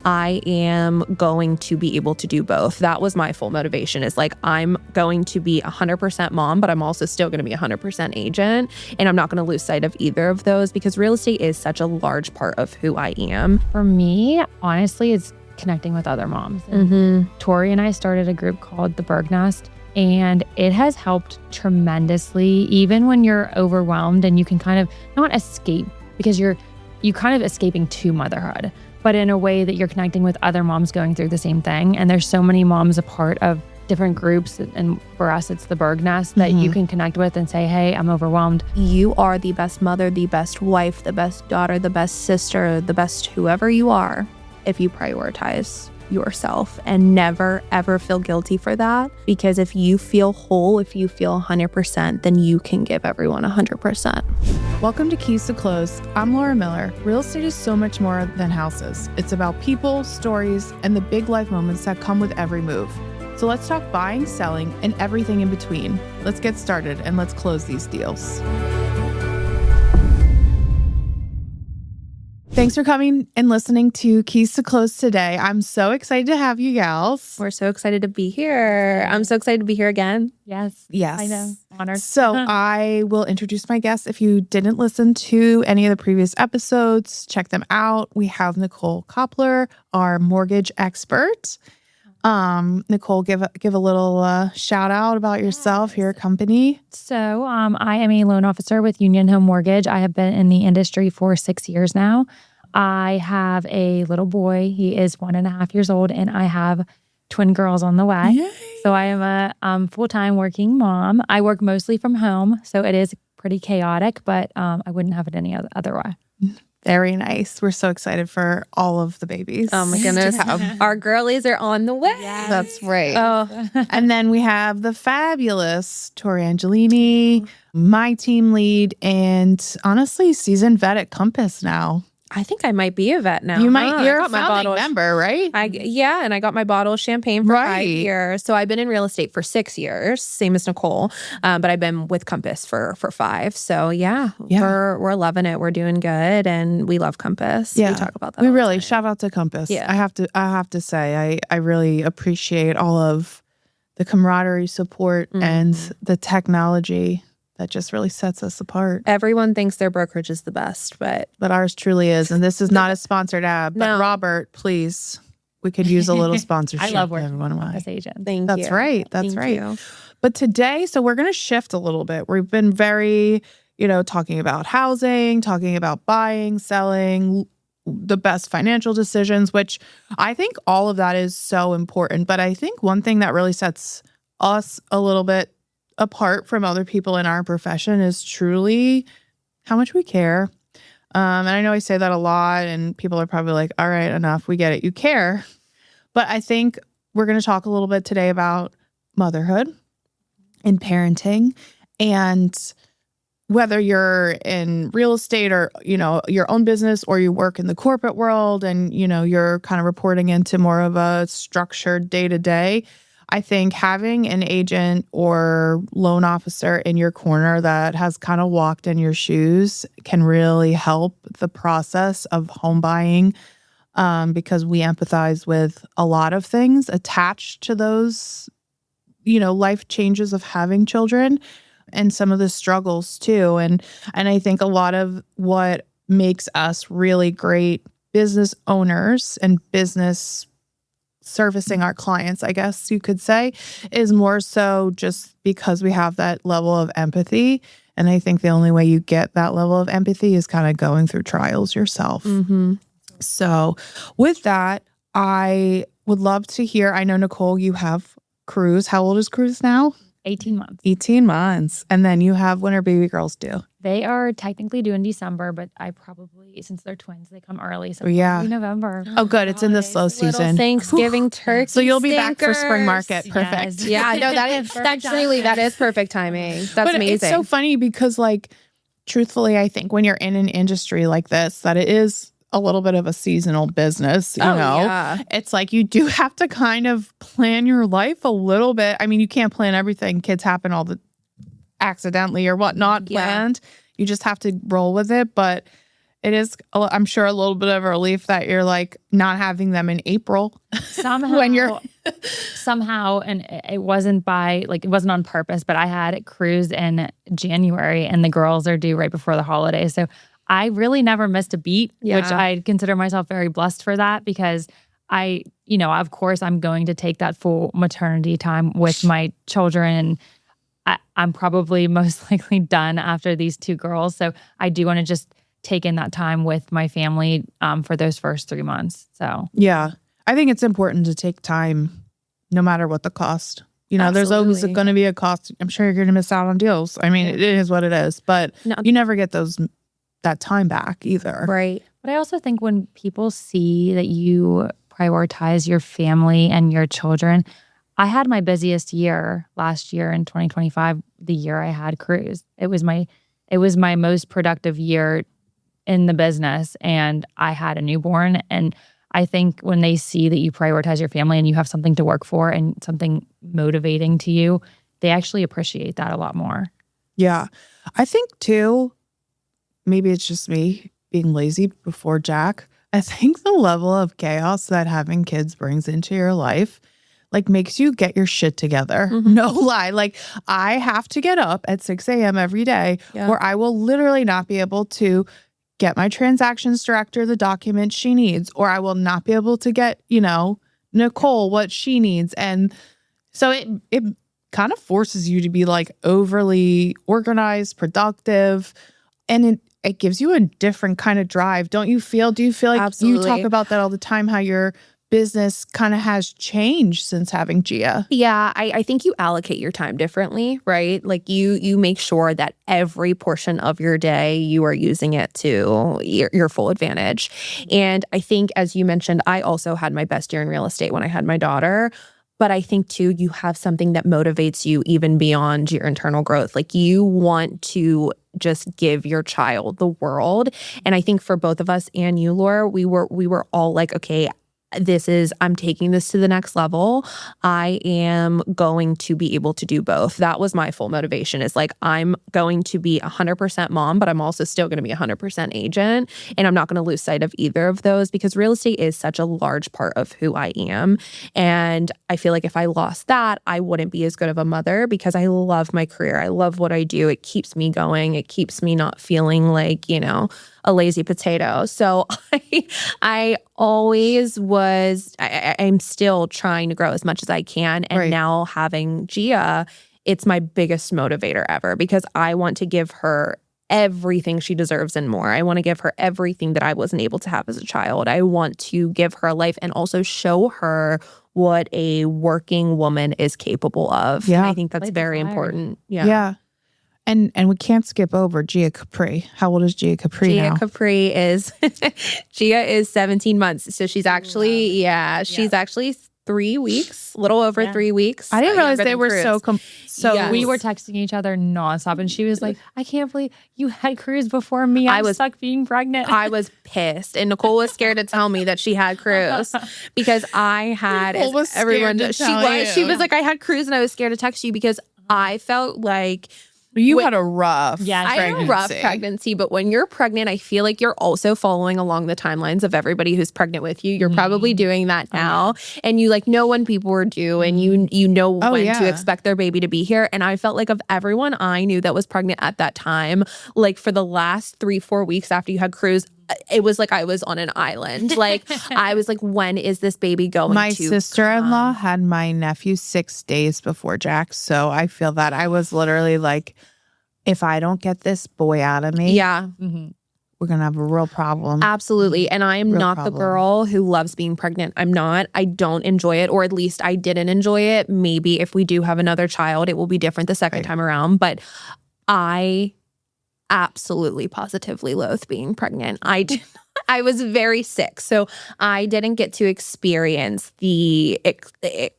I am going to be able to do both. That was my full motivation, is like, I'm going to be 100% mom, but I'm also still going to be 100% agent. And I'm not going to lose sight of either of those because real estate is such a large part of who I am. For me, honestly, it's connecting with other moms. Tori and I started a group called The Berg Nest, and it has helped tremendously, even when you're overwhelmed and you can kind of not escape because you kind of escaping to motherhood, but in a way that you're connecting with other moms going through the same thing. And there's so many moms a part of different groups. And for us, it's the Berg Nest that you can connect with and say, hey, I'm overwhelmed. You are the best mother, the best wife, the best daughter, the best sister, the best whoever you are, if you prioritize yourself and never, ever feel guilty for that. Because if you feel whole, if you feel 100%, then you can give everyone 100%. Welcome to Keys to Close. I'm Laura Miller. Real estate is so much more than houses. It's about people, stories, and the big life moments that come with every move. So let's talk buying, selling, and everything in between. Let's get started and let's close these deals. Thanks for coming and listening to Keys to Close today. I'm so excited to have you gals. We're so excited to be here. I'm so excited to be here again. Yes. Yes. I know. Honored. So I will introduce my guests. If you didn't listen to any of the previous episodes, check them out. We have Nicole Koppler, our mortgage expert. Nicole, give a little shout out about yourself, your company. So I am a loan officer with Union Home Mortgage. I have been in the industry for 6 years now. I have a little boy. He is 1.5 years old, and I have twin girls on the way. Yay. So I am a full-time working mom. I work mostly from home, so it is pretty chaotic, but I wouldn't have it any other way. Very nice. We're so excited for all of the babies. Oh my goodness. Our girlies are on the way. Yes. That's right. Oh, And then we have the fabulous Tori Angelini, my team lead, and honestly, seasoned vet at Compass now. I think I might be a vet now. You might. Huh? You're I a got my founding bottle. member, right? And I got my bottle of champagne for 5 Right. years. So I've been in real estate for 6 years, same as Nicole. But I've been with Compass for 5. So yeah. We're loving it. We're doing good, and we love Compass. Yeah. We talk about that. We all the really time. shout out to Compass. Yeah. I have to say, I really appreciate all of the camaraderie, support, and the technology that just really sets us apart. Everyone thinks their brokerage is the best, but Ours truly is. And this is not a sponsored ad, but No. Robert, please, we could use a little sponsorship. I love working every with one of Compass my. agents. thank you. That's right. That's Thank right. you. But today, so we're going to shift a little bit. We've been very, talking about housing, talking about buying, selling, the best financial decisions, which I think all of that is so important. But I think one thing that really sets us a little bit apart from other people in our profession is truly how much we care. And I know I say that a lot, and people are probably like, all right, enough. We get it. You care. But I think we're going to talk a little bit today about motherhood and parenting, and whether you're in real estate or, your own business, or you work in the corporate world and, you're kind of reporting into more of a structured day-to-day. I think having an agent or loan officer in your corner that has kind of walked in your shoes can really help the process of home buying, because we empathize with a lot of things attached to those, life changes of having children and some of the struggles too. And I think a lot of what makes us really great business owners and business servicing our clients, I guess you could say, is more so just because we have that level of empathy. And I think the only way you get that level of empathy is kind of going through trials yourself. Mm-hmm. So with that, I would love to hear, I know, Nicole, you have Cruz. How old is Cruz now? 18 months. 18 months. And then you have, when are baby girls due? They are technically due in December, but I probably, since they're twins, they come early. So Yeah. probably November. Oh, good. It's in the slow Little season. Thanksgiving turkey. So you'll be back for spring stinkers. market. Perfect. Yes. Yeah, no, that's truly, that is perfect timing. That's amazing. It's so funny because, truthfully, I think when you're in an industry like this, that it is a little bit of a seasonal business, you know. Yeah. It's like you do have to kind of plan your life a little bit. I mean, you can't plan everything. Kids happen all the accidentally or whatnot Yeah. planned. You just have to roll with it. But it is, I'm sure, a little bit of a relief that you're like not having them in April. Somehow, when you're somehow, and it wasn't it wasn't on purpose, but I had a cruise in January and the girls are due right before the holidays. So I really never missed a beat, which I consider myself very blessed for that because of course I'm going to take that full maternity time with my children. I'm probably most likely done after these 2 girls. So I do want to just take in that time with my family for those first 3 months. So yeah, I think it's important to take time no matter what the cost. There's always going to be a cost. I'm sure you're going to miss out on deals. I mean, it is what it is, but you never get that time back either. Right. But I also think when people see that you prioritize your family and your children, I had my busiest year last year in 2025, the year I had cruise. It was my most productive year in the business, and I had a newborn. And I think when they see that you prioritize your family and you have something to work for and something motivating to you, they actually appreciate that a lot more. Yeah. I think too, maybe it's just me being lazy before Jack. I think the level of chaos that having kids brings into your life makes you get your shit together. Mm-hmm. No lie. I have to get up at 6 a.m. every day or I will literally not be able to get my transactions director the document she needs, or I will not be able to get, Nicole what she needs. And so it kind of forces you to be overly organized, productive, and it gives you a different kind of drive. Do you feel like Absolutely. You talk about that all the time, how your business kind of has changed since having Gia? Yeah, I think you allocate your time differently, right? You make sure that every portion of your day you are using it to your full advantage. And I think, as you mentioned, I also had my best year in real estate when I had my daughter. But I think too, you have something that motivates you even beyond your internal growth. You want to just give your child the world. And I think for both of us and you, Laura, we were all like, okay, I'm taking this to the next level. I am going to be able to do both. That was my full motivation, is I'm going to be 100% mom, but I'm also still going to be 100% agent. And I'm not going to lose sight of either of those because real estate is such a large part of who I am. And I feel like if I lost that, I wouldn't be as good of a mother because I love my career. I love what I do. It keeps me going. It keeps me not feeling like, a lazy potato. So I always was, I'm still trying to grow as much as I can. And now having Gia, it's my biggest motivator ever because I want to give her everything she deserves and more. I want to give her everything that I wasn't able to have as a child. I want to give her a life and also show her what a working woman is capable of. Yeah. And I think that's very important. Yeah. Yeah. And we can't skip over Gia Capri. How old is Gia Capri now? Gia is 17 months. So she's actually, she's actually 3 weeks, little over 3 weeks. I didn't realize they were so yes. We were texting each other nonstop and she was like, I can't believe you had Cruz before me. I was stuck being pregnant. I was pissed. And Nicole was scared to tell me that she had Cruz because I had, Nicole was everyone, she was like, I had Cruz and I was scared to text you because I felt like you had a rough I had a rough pregnancy, but when you're pregnant, I feel like you're also following along the timelines of everybody who's pregnant with you. You're probably doing that now. And you know when people are due and you know when to expect their baby to be here. And I felt like of everyone I knew that was pregnant at that time, for the last 3-4 weeks after you had Cruz, it was like I was on an island. I was like, when is this baby going to My sister-in-law had my nephew 6 days before Jack. So I feel that I was literally like, if I don't get this boy out of me, we're going to have a real problem. Absolutely. And I am not the girl who loves being pregnant. I'm not. I don't enjoy it, or at least I didn't enjoy it. Maybe if we do have another child, it will be different the second time around. But I absolutely positively loathe being pregnant. I was very sick, so I didn't get to experience the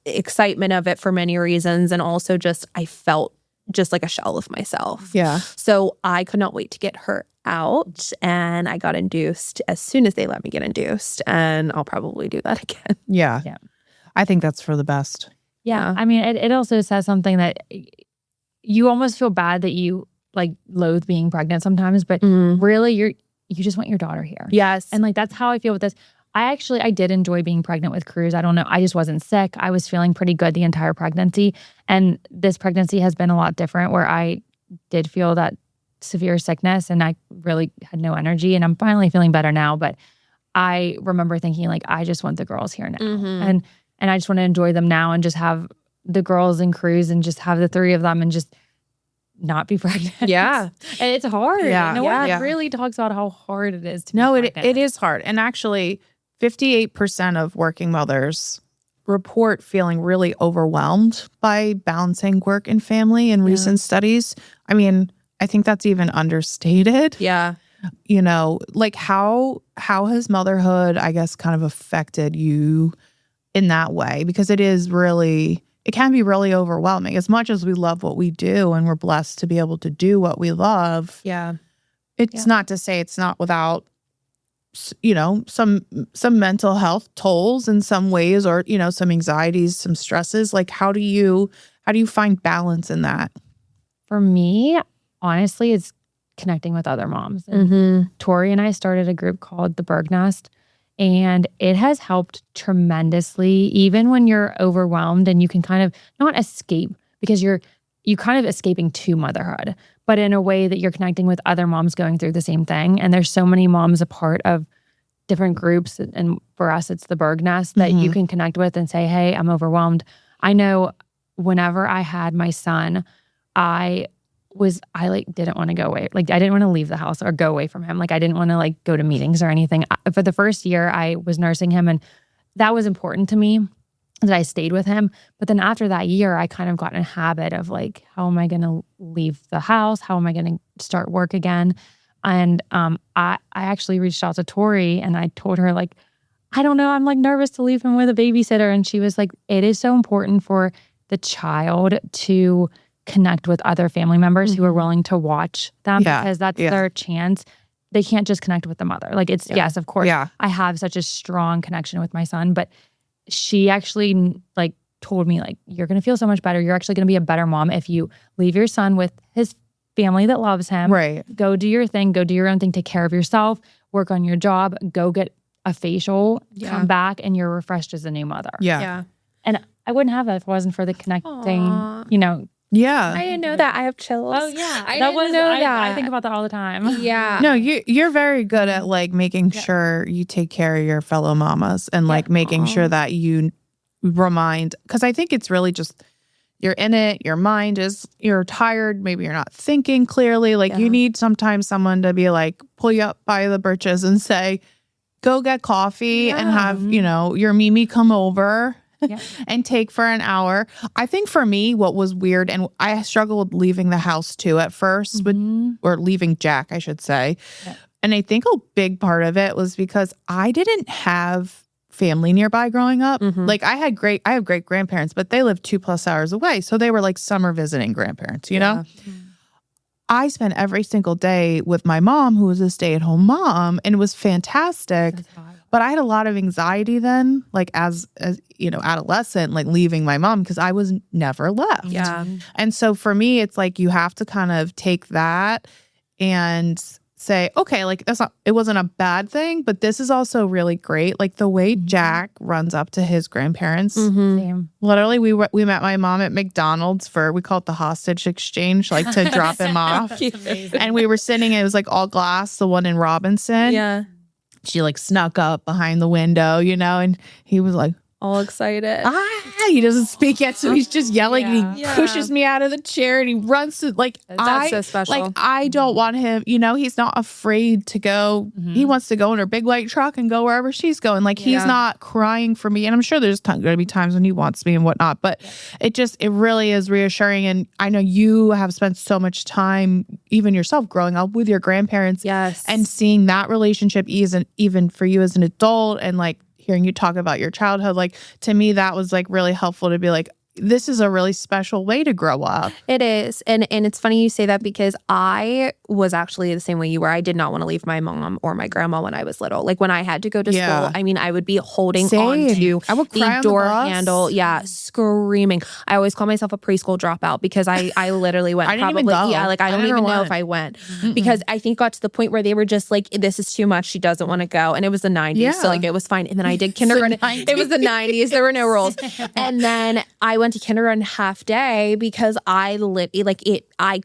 excitement of it for many reasons, and also just I felt just like a shell of myself. Yeah. So I could not wait to get her out, and I got induced as soon as they let me get induced, and I'll probably do that again. Yeah. I think that's for the best. Yeah. I mean, it also says something that you almost feel bad that you loathe being pregnant sometimes, but really you just want your daughter here. Yes. And like, that's how I feel with this. I did enjoy being pregnant with Cruz. I don't know. I just wasn't sick. I was feeling pretty good the entire pregnancy. And this pregnancy has been a lot different where I did feel that severe sickness and I really had no energy, and I'm finally feeling better now. But I remember thinking like, I just want the girls here now. And I just want to enjoy them now and just have the girls and Cruz and just have the three of them and just not be pregnant. Yeah. And it's hard. Yeah. No one Yeah. really talks about how hard it is to No, be pregnant. it is hard. And actually, 58% of working mothers report feeling really overwhelmed by balancing work and family in recent studies. I mean, I think that's even understated. Yeah. You know, like how has motherhood, I guess, kind of affected you in that way? Because it can be really overwhelming. As much as we love what we do and we're blessed to be able to do what we love. Yeah. It's not to say it's not without, you know, some mental health tolls in some ways, or, you know, some anxieties, some stresses. Like, how do you find balance in that? For me, honestly, it's connecting with other moms. And Tori and I started a group called the Berg Nest, and it has helped tremendously, even when you're overwhelmed and you can kind of not escape, because you're kind of escaping to motherhood, but in a way that you're connecting with other moms going through the same thing. And there's so many moms a part of different groups. And for us, it's the Berg Nest that you can connect with and say, hey, I'm overwhelmed. I know whenever I had my son, I didn't want to go away. Like, I didn't want to leave the house or go away from him. Like, I didn't want to like go to meetings or anything. For the first year, I was nursing him, and that was important to me that I stayed with him. But then after that year, I kind of got in a habit of like, how am I going to leave the house? How am I going to start work again? And I actually reached out to Tori and I told her like, I don't know, I'm like nervous to leave him with a babysitter. And she was like, it is so important for the child to connect with other family members who are willing to watch them, because that's their chance. They can't just connect with the mother. Like, it's, yes, of course, I have such a strong connection with my son, but she actually like told me like, you're going to feel so much better. You're actually going to be a better mom if you leave your son with his family that loves him. Right. Go do your thing. Go do your own thing. Take care of yourself. Work on your job. Go get a facial. Come back and you're refreshed as a new mother. Yeah. And I wouldn't have that if it wasn't for the connecting, you know. Yeah. I didn't know that. I have chills. Oh yeah. I didn't know that. I think about that all the time. Yeah. No, you're very good at like making sure you take care of your fellow mamas and like making sure that you remind, because I think it's really just, you're in it, your mind is, you're tired, maybe you're not thinking clearly. Like you need sometimes someone to be like, pull you up by the britches and say, go get coffee and have, you know, your Mimi come over and take for an hour. I think for me, what was weird, and I struggled leaving the house too at first, or leaving Jack, I should say. And I think a big part of it was because I didn't have family nearby growing up. Like I have great grandparents, but they lived 2+ hours away. So they were like summer visiting grandparents, you know? I spent every single day with my mom, who was a stay-at-home mom, and it was fantastic. But I had a lot of anxiety then, like as you know, adolescent, like leaving my mom, because I was never left. Yeah. And so for me, it's like you have to kind of take that and say, okay, like it wasn't a bad thing, but this is also really great. Like the way Jack runs up to his grandparents. Same. Literally, we met my mom at McDonald's we call it the hostage exchange, like to drop him off. And we were sitting, it was like all glass, the one in Robinson. Yeah. She like snuck up behind the window, you know, and he was like, All excited. he doesn't speak yet, so he's just yelling and he pushes me out of the chair and he runs to like, That's so special. Like I don't want him, you know, he's not afraid to go. He wants to go in her big white truck and go wherever she's going. Like he's not crying for me. And I'm sure there's going to be times when he wants me and whatnot, but it really is reassuring. And I know you have spent so much time, even yourself, growing up with your grandparents. Yes. And seeing that relationship even for you as an adult, and like hearing you talk about your childhood, like to me that was like really helpful to be like, this is a really special way to grow up. It is. And it's funny you say that because I was actually the same way you were. I did not want to leave my mom or my grandma when I was little. Like when I had to go to school, I mean, I would be holding on to I would cry the door on the bus. handle. Yeah, screaming. I always call myself a preschool dropout because I literally went I didn't probably, even go. yeah, like I don't even know went. if I went because I think got to the point where they were just like, this is too much. She doesn't want to go. And it was the 90s. So like it was fine. And then I did kindergarten. It was the 90s. There were no rules. And then I went to kindergarten half day because I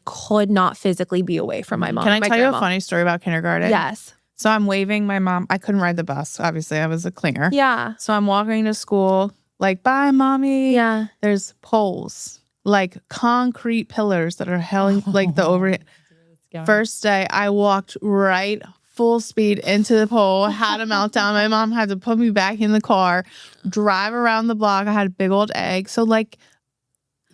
could not physically be away from my mom. Can I and my tell you grandma. a funny story about kindergarten? Yes. So I'm waving my mom. I couldn't ride the bus. Obviously, I was a clinger. Yeah. So I'm walking to school, like, bye, mommy. Yeah. There's poles, like concrete pillars that are held, like the overhead. First day, I walked right full speed into the pole, had a meltdown. My mom had to put me back in the car, drive around the block. I had a big old egg. So, like,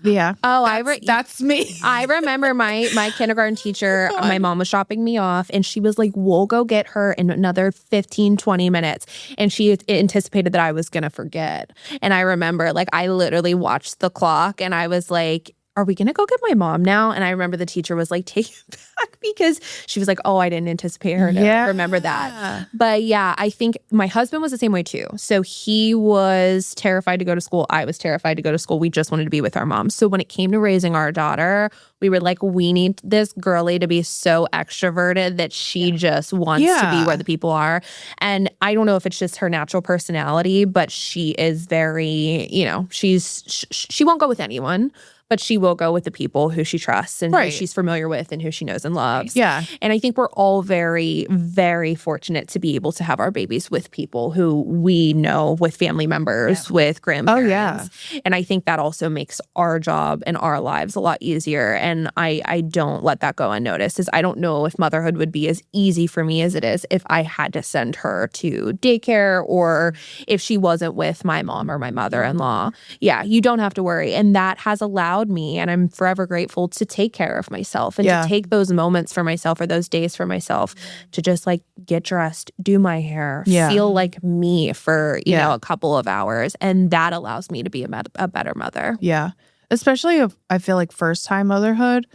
yeah. Oh, that's me. I remember my kindergarten teacher, my mom was dropping me off and she was like, we'll go get her in another 15, 20 minutes. And she anticipated that I was going to forget. And I remember like, I literally watched the clock and I was like, are we going to go get my mom now? And I remember the teacher was like, take it back because she was like, oh, I didn't anticipate her to remember that. But yeah, I think my husband was the same way too. So he was terrified to go to school. I was terrified to go to school. We just wanted to be with our mom. So when it came to raising our daughter, we were like, we need this girly to be so extroverted that she just wants to be where the people are. And I don't know if it's just her natural personality, but she is very, she won't go with anyone. But she will go with the people who she trusts and who she's familiar with and who she knows and loves. Yeah. And I think we're all very, very fortunate to be able to have our babies with people who we know, with family members, with grandparents. Oh, yeah. And I think that also makes our job and our lives a lot easier. And I don't let that go unnoticed. Is I don't know if motherhood would be as easy for me as it is if I had to send her to daycare or if she wasn't with my mom or my mother-in-law. Yeah, you don't have to worry. And that has allowed me, and I'm forever grateful, to take care of myself and to take those moments for myself or those days for myself to just like get dressed, do my hair, feel like me for, a couple of hours. And that allows me to be a better mother. Yeah. Especially if I feel like first time motherhood,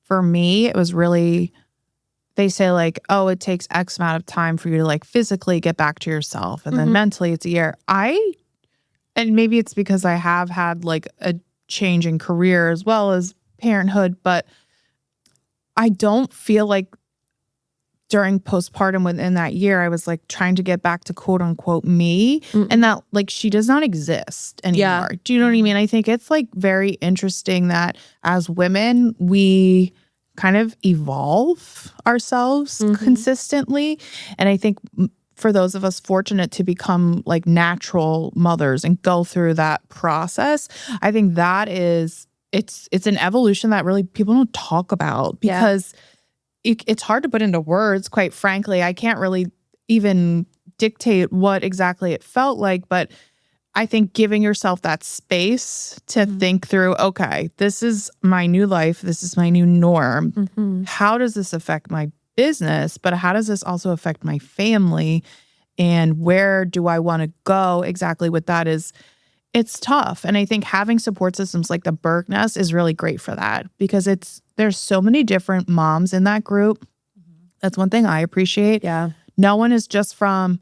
for me, it was really, they say like, oh, it takes X amount of time for you to like physically get back to yourself. And then mentally it's a year. And maybe it's because I have had like a change in career as well as parenthood, but I don't feel like during postpartum within that year, I was like trying to get back to quote unquote me, and that like she does not exist anymore. Yeah. Do you know what I mean? I think it's like very interesting that as women, we kind of evolve ourselves consistently. And I think for those of us fortunate to become like natural mothers and go through that process, I think that is, it's an evolution that really people don't talk about because it's hard to put into words, quite frankly. I can't really even dictate what exactly it felt like, but I think giving yourself that space to think through, okay, this is my new life. This is my new norm. How does this affect my business, but how does this also affect my family, and where do I want to go exactly with that is, it's tough. And I think having support systems like the Berg Nest is really great for that because there's so many different moms in that group. That's one thing I appreciate. Yeah. No one is just from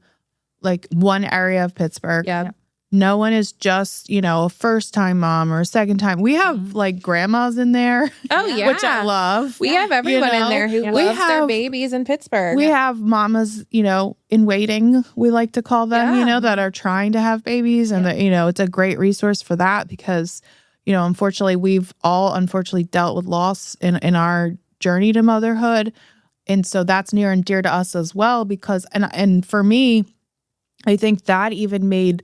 like one area of Pittsburgh. Yeah. No one is just, a first-time mom or a second-time. We have, like, grandmas in there. Oh, yeah. Which I love. We have everyone in there who loves their babies in Pittsburgh. We have mamas, in waiting, we like to call them, that are trying to have babies. And, that, it's a great resource for that because, unfortunately, we've all dealt with loss in our journey to motherhood. And so that's near and dear to us as well because, and for me, I think that even made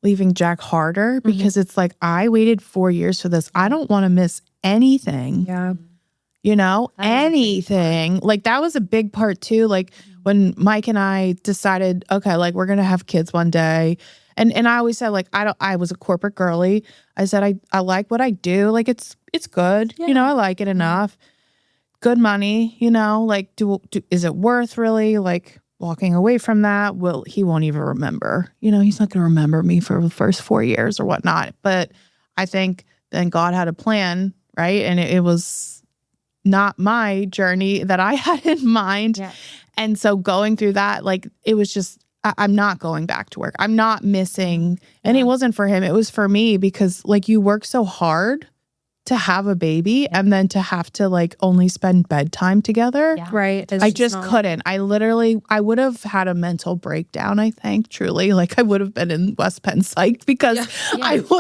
leaving Jack harder because it's like, I waited 4 years for this. I don't want to miss anything. Yeah. Anything. Like that was a big part too. Like when Mike and I decided, okay, like we're going to have kids one day. And I always said like, I was a corporate girly. I said, I like what I do. Like it's good. I like it enough. Good money, like is it worth really like walking away from that? He won't even remember. He's not going to remember me for the first 4 years or whatnot. But I think and God had a plan, right? And it was not my journey that I had in mind. Yeah. And so going through that, like, it was just, I'm not going back to work. I'm not missing. And it wasn't for him. It was for me, because like, you work so hard to have a baby and then to have to like only spend bedtime together. Yeah. Right. I just couldn't. I would have had a mental breakdown, I think, truly. Like, I would have been in West Penn psyched, because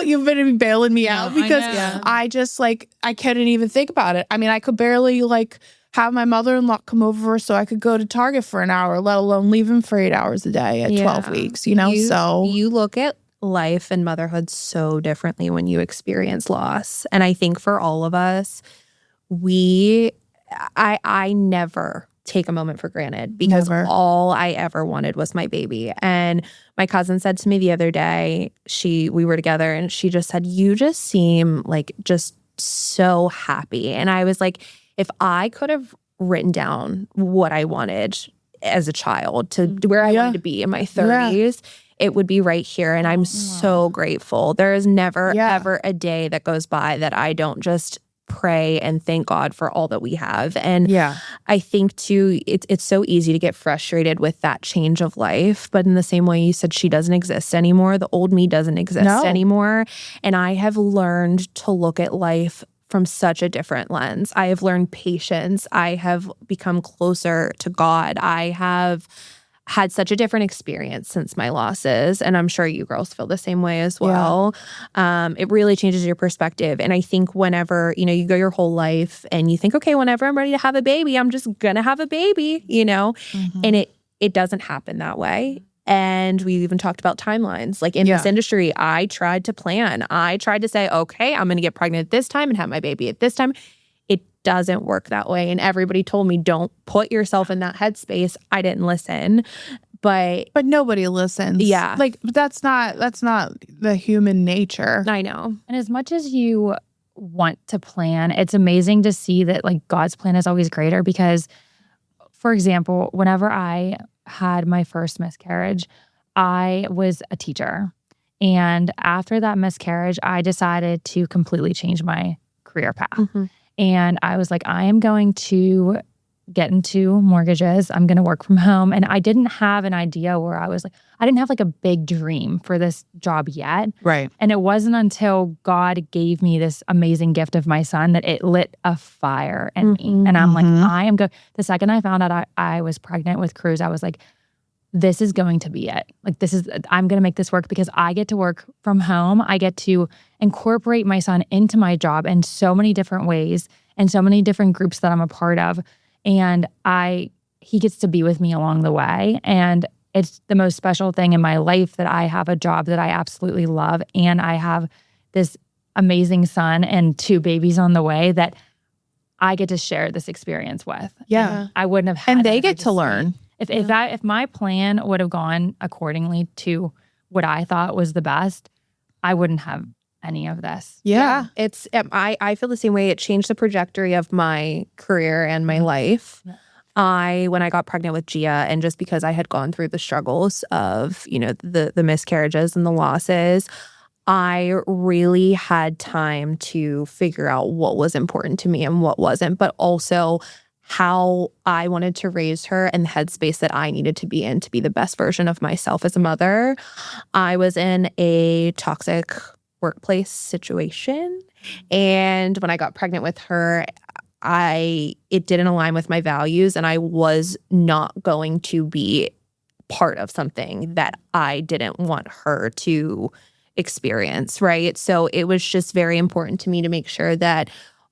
you've been bailing me out, because I just like, I couldn't even think about it. I mean, I could barely like have my mother-in-law come over so I could go to Target for an hour, let alone leave him for 8 hours a day at 12 weeks, you know? So you look at life and motherhood so differently when you experience loss. And I think for all of us, I never take a moment for granted, because all I ever wanted was my baby. And my cousin said to me the other day, we were together, and she just said, "You just seem like just so happy." And I was like, if I could have written down what I wanted as a child to where I wanted to be in my 30s, it would be right here. And I'm so grateful. There is never, ever a day that goes by that I don't just pray and thank God for all that we have. And I think too, it's so easy to get frustrated with that change of life. But in the same way you said, she doesn't exist anymore. The old me doesn't exist anymore. And I have learned to look at life from such a different lens. I have learned patience. I have become closer to God. I have had such a different experience since my losses. And I'm sure you girls feel the same way as well. It really changes your perspective. And I think whenever, you go your whole life and you think, okay, whenever I'm ready to have a baby, I'm just going to have a baby, and it doesn't happen that way. And we even talked about timelines. Like in this industry, I tried to plan. I tried to say, okay, I'm going to get pregnant at this time and have my baby at this time. It doesn't work that way. And everybody told me, don't put yourself in that headspace. I didn't listen. But nobody listens. Yeah. Like, that's not the human nature. I know. And as much as you want to plan, it's amazing to see that like God's plan is always greater, because, for example, whenever I had my first miscarriage, I was a teacher. And after that miscarriage, I decided to completely change my career path. Mm-hmm. And I was like, I am going to get into mortgages. I'm going to work from home. And I didn't have an idea where I was like, I didn't have like a big dream for this job yet. Right. And it wasn't until God gave me this amazing gift of my son that it lit a fire in me. And I'm like, I am the second I found out I was pregnant with Cruz, I was like, this is going to be it. Like, I'm going to make this work, because I get to work from home. I get to incorporate my son into my job in so many different ways and so many different groups that I'm a part of. And he gets to be with me along the way. And it's the most special thing in my life that I have a job that I absolutely love. And I have this amazing son and 2 babies on the way that I get to share this experience with. Yeah. I wouldn't have had and they get to learn. If my plan would have gone accordingly to what I thought was the best, I wouldn't have any of this. Yeah. It's I feel the same way. It changed the trajectory of my career and my life. When I got pregnant with Gia, and just because I had gone through the struggles of, the miscarriages and the losses, I really had time to figure out what was important to me and what wasn't, but also how I wanted to raise her and the headspace that I needed to be in to be the best version of myself as a mother. I was in a toxic workplace situation, and when I got pregnant with her, it didn't align with my values, and I was not going to be part of something that I didn't want her to experience, right? So it was just very important to me to make sure that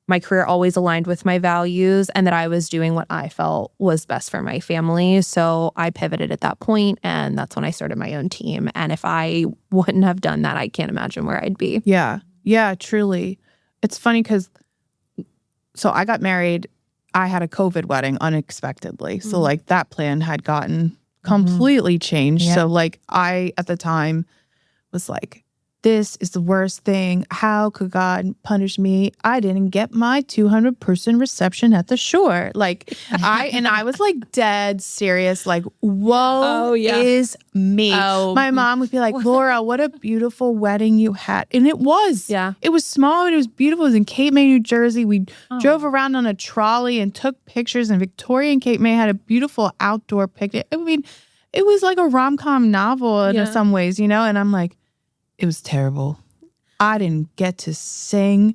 my career always aligned with my values and that I was doing what I felt was best for my family. So I pivoted at that point, and that's when I started my own team. And if I wouldn't have done that, I can't imagine where I'd be. Yeah. Yeah, truly. It's funny because, so I got married, I had a COVID wedding unexpectedly. So like that plan had gotten completely changed. Yeah. So like I, at the time, was like, this is the worst thing. How could God punish me? I didn't get my 200-person reception at the shore. Like I was like dead serious. Like, woe is me. My mom would be like, Laura, what a beautiful wedding you had. And it was. Yeah. It was small and it was beautiful. It was in Cape May, New Jersey. We drove around on a trolley and took pictures. And Victoria and Cape May had a beautiful outdoor picnic. I mean, it was like a rom-com novel in some ways, you know? And I'm like, it was terrible. I didn't get to sing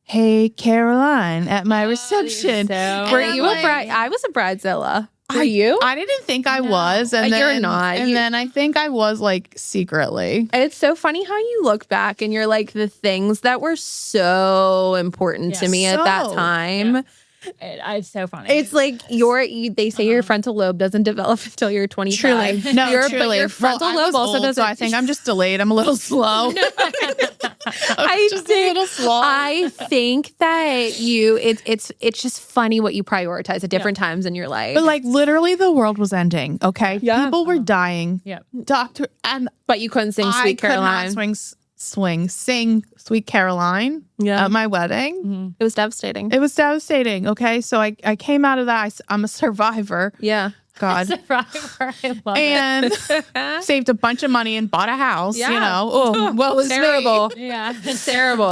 Hey Caroline at my reception. Were you a bride? I was a bridezilla. Were you? I didn't think I was. And then, you're not. And then I think I was like secretly. It's so funny how you look back and you're like, the things that were so important to me at that time. Yeah. It's so funny. It's like they say your frontal lobe doesn't develop until you're 25. Truly. No, But truly. your frontal lobe also doesn't. So I think I'm just delayed. I'm a little slow. I think that it's just funny what you prioritize at different times in your life. But like literally the world was ending. Okay. Yeah. People were dying. Yeah. But you couldn't sing Sweet Caroline. I could not sing Sweet Caroline at my wedding. Mm-hmm. It was devastating. It was devastating. Okay. So I came out of that. I'm a survivor. Yeah. God. Survivor. I love And saved a bunch of money and bought a house, you know. Oh, well, it was terrible. Yeah. It's terrible.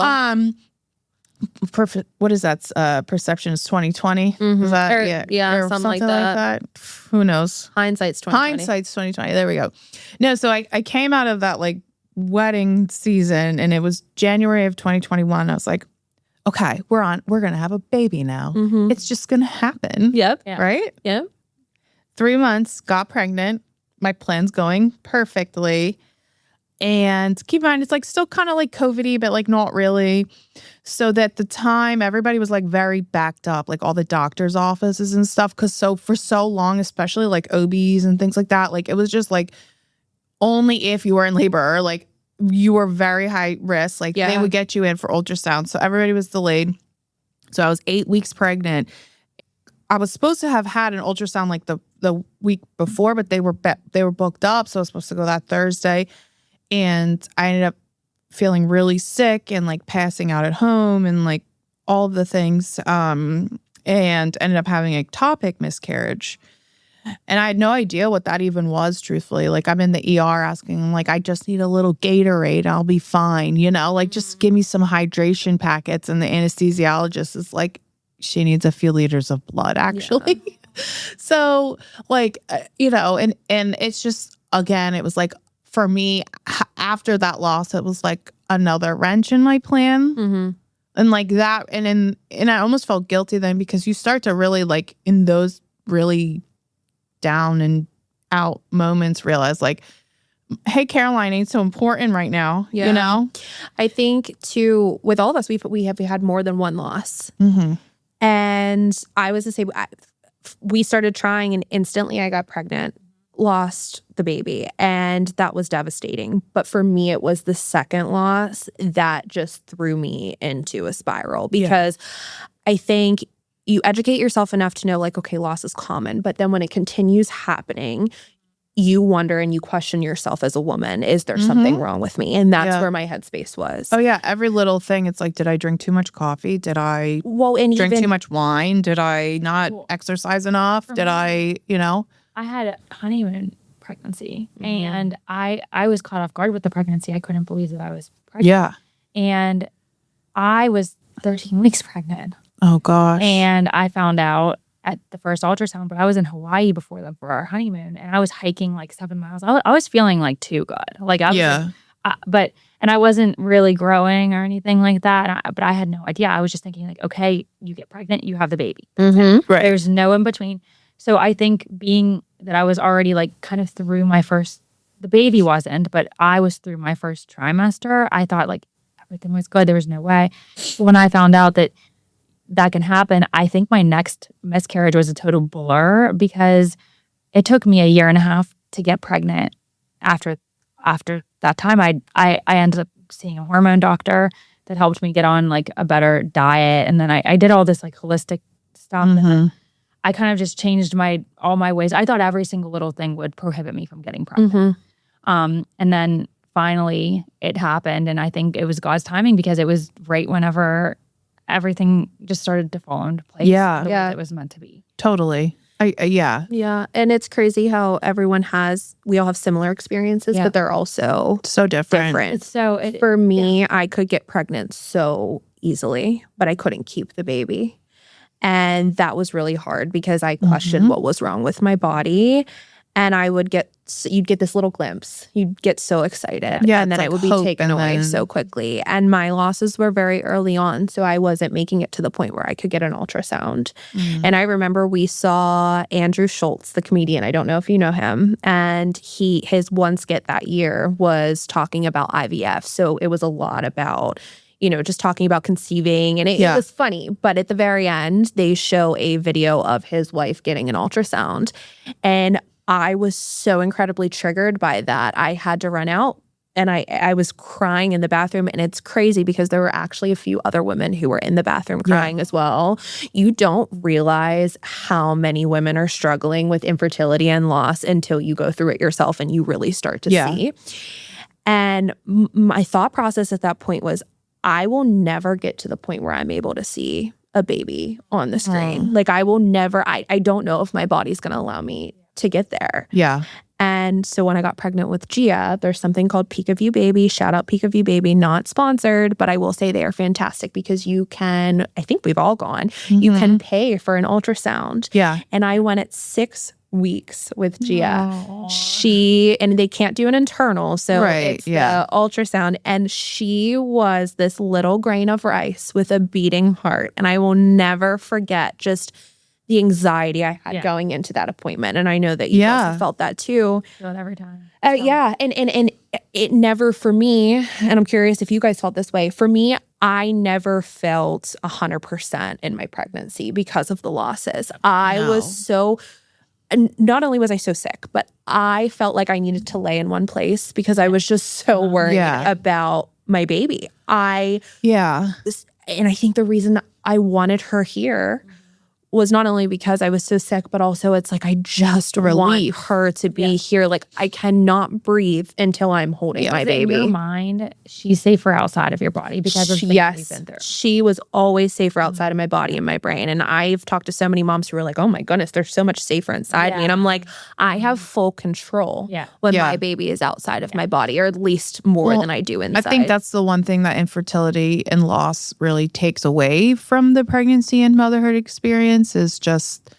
What is that? Perception is 2020. Mm-hmm. Is that or something like that. Who knows? Hindsight's 2020. Hindsight's 2020. There we go. No, so I came out of that like wedding season and it was January of 2021. I was like, okay, we're gonna have a baby now. Mm-hmm. It's just gonna happen. Yep. Yeah. Right? Yep. 3 months, got pregnant. My plan's going perfectly. And keep in mind, it's like still kind of like COVID-y, but like not really. So that at the time, everybody was like very backed up, like all the doctor's offices and stuff. Cause for so long, especially like OBs and things like that, like it was just like only if you were in labor, or like you were very high risk, like they would get you in for ultrasound. So everybody was delayed. So I was 8 weeks pregnant. I was supposed to have had an ultrasound like the week before, but they were booked up. So I was supposed to go that Thursday. And I ended up feeling really sick and like passing out at home and like all of the things. And ended up having an ectopic miscarriage. And I had no idea what that even was, truthfully. Like I'm in the ER asking, like, I just need a little Gatorade. I'll be fine. You know, like just give me some hydration packets. And the anesthesiologist is like, she needs a few liters of blood, actually. Yeah. So like, you know, and it's just, again, it was like, for me, after that loss, it was like another wrench in my plan. Mm-hmm. And like that, and I almost felt guilty then because you start to really like in those really down and out moments realize like, hey, Caroline ain't so important right now. Yeah. You know? I think too, with all of us, we have had more than one loss. Mm-hmm. And I was the same. We started trying and instantly I got pregnant, lost the baby, and that was devastating. But for me, it was the second loss that just threw me into a spiral because I think you educate yourself enough to know like, okay, loss is common. But then when it continues happening, you wonder and you question yourself as a woman, is there something wrong with me? And that's where my headspace was. Oh, yeah. Every little thing. It's like, did I drink too much coffee? Did I drink too much wine? Did I not exercise enough? Did I, you know? I had a honeymoon pregnancy and I was caught off guard with the pregnancy. I couldn't believe that I was pregnant. Yeah. And I was 13 weeks pregnant. Oh, gosh. And I found out at the first ultrasound, but I was in Hawaii before them for our honeymoon and I was hiking like 7 miles. I was feeling like too good. Like I was like, and I wasn't really growing or anything like that. But I had no idea. I was just thinking like, okay, you get pregnant, you have the baby. Mm-hmm. Right. There's no in between. So I think being that I was already like kind of through the baby wasn't, but I was through my first trimester. I thought like everything was good. There was no way. But when I found out that can happen, I think my next miscarriage was a total blur because it took me a year and a half to get pregnant. After that time, I ended up seeing a hormone doctor that helped me get on like a better diet. And then I did all this like holistic stuff. Mm-hmm. And then I kind of just changed all my ways. I thought every single little thing would prohibit me from getting pregnant. Mm-hmm. And then finally it happened. And I think it was God's timing because it was right whenever everything just started to fall into place. Yeah. The way Yeah. that it was meant to be. Totally. Yeah. Yeah. And it's crazy how we all have similar experiences, Yeah. but they're also So different. It's so For me, I could get pregnant so easily, but I couldn't keep the baby. And that was really hard because I questioned what was wrong with my body. And you'd get this little glimpse. You'd get so excited. Yeah, And then it's it like would be hope taken and away then- so quickly. And my losses were very early on. So I wasn't making it to the point where I could get an ultrasound. And I remember we saw Andrew Schultz, the comedian. I don't know if you know him. And his one skit that year was talking about IVF. So it was a lot about just talking about conceiving. And it was funny. But at the very end, they show a video of his wife getting an ultrasound. And I was so incredibly triggered by that. I had to run out and I was crying in the bathroom. And it's crazy because there were actually a few other women who were in the bathroom crying as well. You don't realize how many women are struggling with infertility and loss until you go through it yourself and you really start to see. And my thought process at that point was, I will never get to the point where I'm able to see a baby on the screen. Like I will never, I don't know if my body's going to allow me to get there. Yeah. And so when I got pregnant with Gia, there's something called Peak of You Baby. Shout out Peak of You Baby, not sponsored, but I will say they are fantastic because you can, I think we've all gone, you can pay for an ultrasound. Yeah. And I went at 6 weeks with Gia. Wow. And they can't do an internal, so Right, it's the ultrasound. And she was this little grain of rice with a beating heart. And I will never forget just the anxiety I had going into that appointment. And I know that you also felt that too. Feel it every time. Yeah. And it never for me, and I'm curious if you guys felt this way, for me, I never felt 100% in my pregnancy because of the losses. I was so, and not only was I so sick, but I felt like I needed to lay in one place because I was just so worried about my baby. And I think the reason I wanted her here was not only because I was so sick, but also it's like I just want her to be here. Like I cannot breathe until I'm holding my baby. In your mind, she's safer outside of your body because of the things we've been through. She was always safer outside of my body and my brain. And I've talked to so many moms who are like, oh my goodness, they're so much safer inside me. And I'm like, I have full control when my baby is outside of my body, or at least more than I do inside. I think that's the one thing that infertility and loss really takes away from the pregnancy and motherhood experience is just,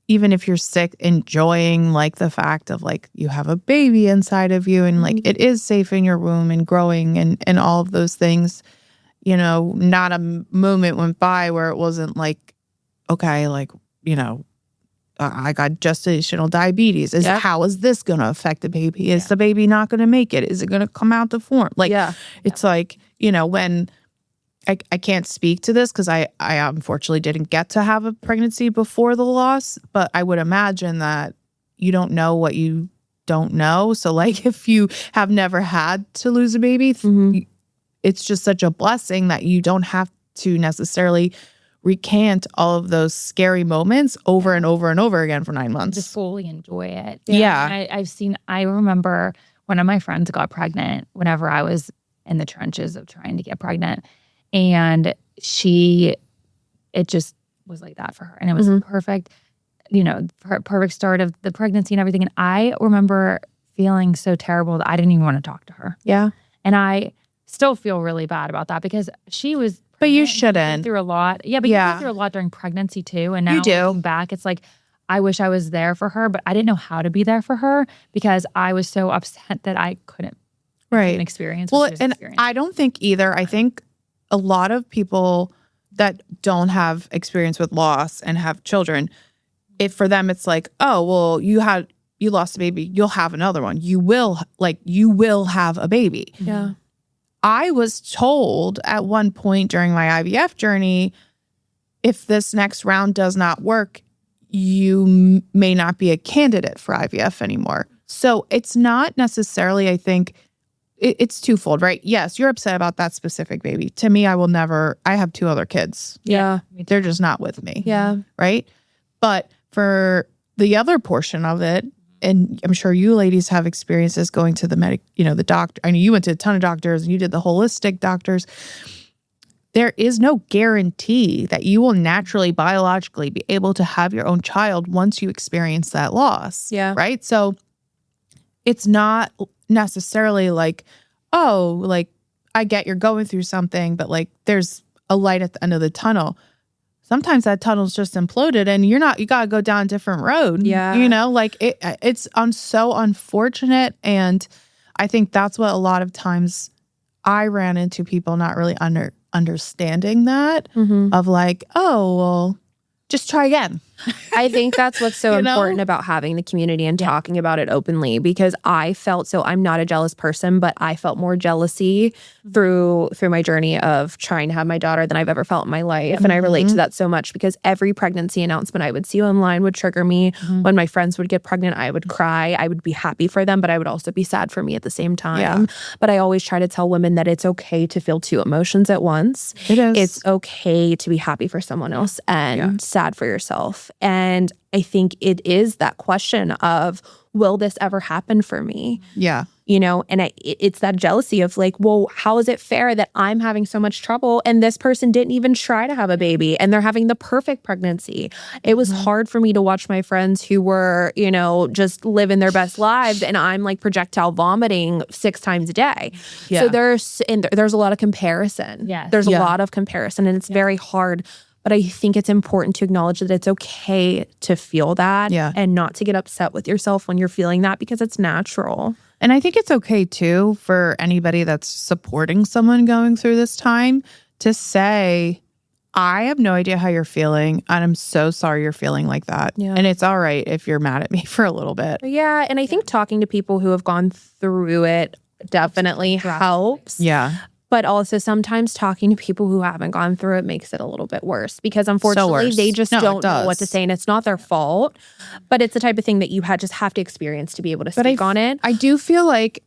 even if you're sick, enjoying like the fact of like you have a baby inside of you and like it is safe in your womb and growing and all of those things. Not a moment went by where it wasn't like, okay, like, I got gestational diabetes. How is this going to affect the baby? Is the baby not going to make it? Is it going to come out deformed? Like, it's like, when I can't speak to this because I unfortunately didn't get to have a pregnancy before the loss, but I would imagine that you don't know what you don't know. So like if you have never had to lose a baby, it's just such a blessing that you don't have to necessarily recant all of those scary moments over and over and over again for 9 months. Just fully enjoy it. Yeah. I remember one of my friends got pregnant whenever I was in the trenches of trying to get pregnant. And it just was like that for her. And it was perfect, perfect start of the pregnancy and everything. And I remember feeling so terrible that I didn't even want to talk to her. Yeah. And I still feel really bad about that because she was pregnant. But you shouldn't. Through a lot. Yeah, but you go through a lot during pregnancy too. And now looking back, it's like, I wish I was there for her, but I didn't know how to be there for her because I was so upset that I couldn't experience what she was experiencing. I don't think either. I think a lot of people that don't have experience with loss and have children, for them it's like, oh, well, you lost a baby, you'll have another one. You will have a baby. Yeah. I was told at one point during my IVF journey, if this next round does not work, you may not be a candidate for IVF anymore. So it's not necessarily, I think, it's twofold, right? Yes, you're upset about that specific baby. To me, I have 2 other kids. Yeah. They're just not with me. Yeah. Right? But for the other portion of it, and I'm sure you ladies have experiences going to the doctor. I know you went to a ton of doctors and you did the holistic doctors. There is no guarantee that you will naturally, biologically be able to have your own child once you experience that loss. Yeah. Right. So it's not necessarily like, oh, like, I get you're going through something, but like there's a light at the end of the tunnel. Sometimes that tunnel's just imploded and you got to go down a different road. Yeah. Like it's so unfortunate. And I think that's what a lot of times I ran into people not really understanding that of like, oh, well, just try again. I think that's what's so You know? important about having the community and talking about it openly, because I felt, so I'm not a jealous person, but I felt more jealousy through my journey of trying to have my daughter than I've ever felt in my life. And I relate to that so much because every pregnancy announcement I would see online would trigger me. When my friends would get pregnant, I would cry. I would be happy for them, but I would also be sad for me at the same time. Yeah. But I always try to tell women that it's okay to feel two emotions at once. It is. It's okay to be happy for someone else and sad for yourself. And I think it is that question of, will this ever happen for me? Yeah. And it's that jealousy of like, well, how is it fair that I'm having so much trouble and this person didn't even try to have a baby and they're having the perfect pregnancy? It was hard for me to watch my friends who were, just living their best lives and I'm like projectile vomiting 6 times a day. Yeah. So there's a lot of comparison. Yes. There's a lot of comparison and it's very hard. But I think it's important to acknowledge that it's okay to feel that and not to get upset with yourself when you're feeling that because it's natural. And I think it's okay too for anybody that's supporting someone going through this time to say, I have no idea how you're feeling and I'm so sorry you're feeling like that. Yeah. And it's all right if you're mad at me for a little bit. Yeah. And I think talking to people who have gone through it definitely helps. Yeah. But also sometimes talking to people who haven't gone through it makes it a little bit worse because unfortunately worse. they just No, it don't know what to does. say and it's not their fault. But it's the type of thing that you just have to experience to be able to speak on it. I do feel like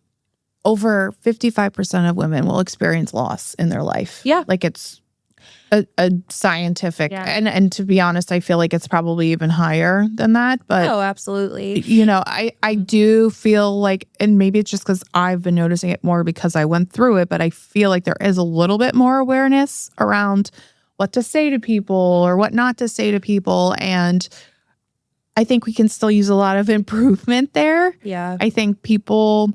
over 55% of women will experience loss in their life. Yeah. Like it's a scientific, and to be honest, I feel like it's probably even higher than that. But Oh, absolutely. I do feel like, and maybe it's just because I've been noticing it more because I went through it, but I feel like there is a little bit more awareness around what to say to people or what not to say to people. And I think we can still use a lot of improvement there. Yeah. I think people,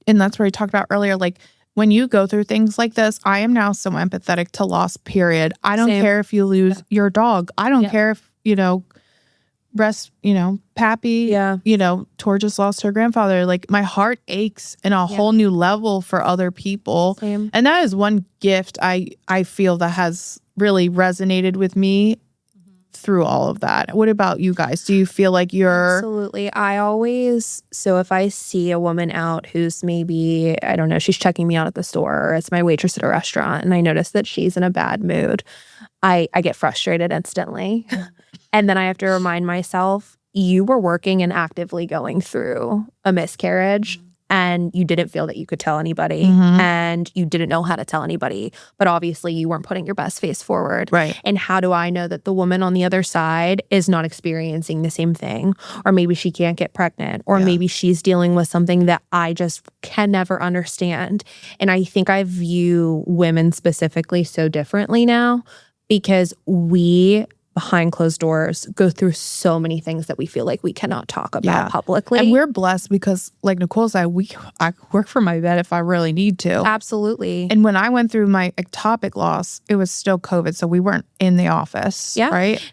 and that's where I talked about earlier, like when you go through things like this, I am now so empathetic to loss, period. I don't Same. care if you lose your dog. I don't care if, Pappy, Tor just lost her grandfather. Like my heart aches in a whole new level for other people. Same. And that is one gift I feel that has really resonated with me through all of that. What about you guys? Do you feel like you're... Absolutely. So if I see a woman out who's maybe, I don't know, she's checking me out at the store or it's my waitress at a restaurant and I notice that she's in a bad mood, I get frustrated instantly. And then I have to remind myself, you were working and actively going through a miscarriage and you didn't feel that you could tell anybody and you didn't know how to tell anybody. But obviously you weren't putting your best face forward. Right. And how do I know that the woman on the other side is not experiencing the same thing? Or maybe she can't get pregnant. Or maybe she's dealing with something that I just can never understand. And I think I view women specifically so differently now because we, behind closed doors, go through so many things that we feel like we cannot talk about publicly. And we're blessed because, like Nicole said, I work from my bed if I really need to. Absolutely. And when I went through my ectopic loss, it was still COVID, so we weren't in the office, right?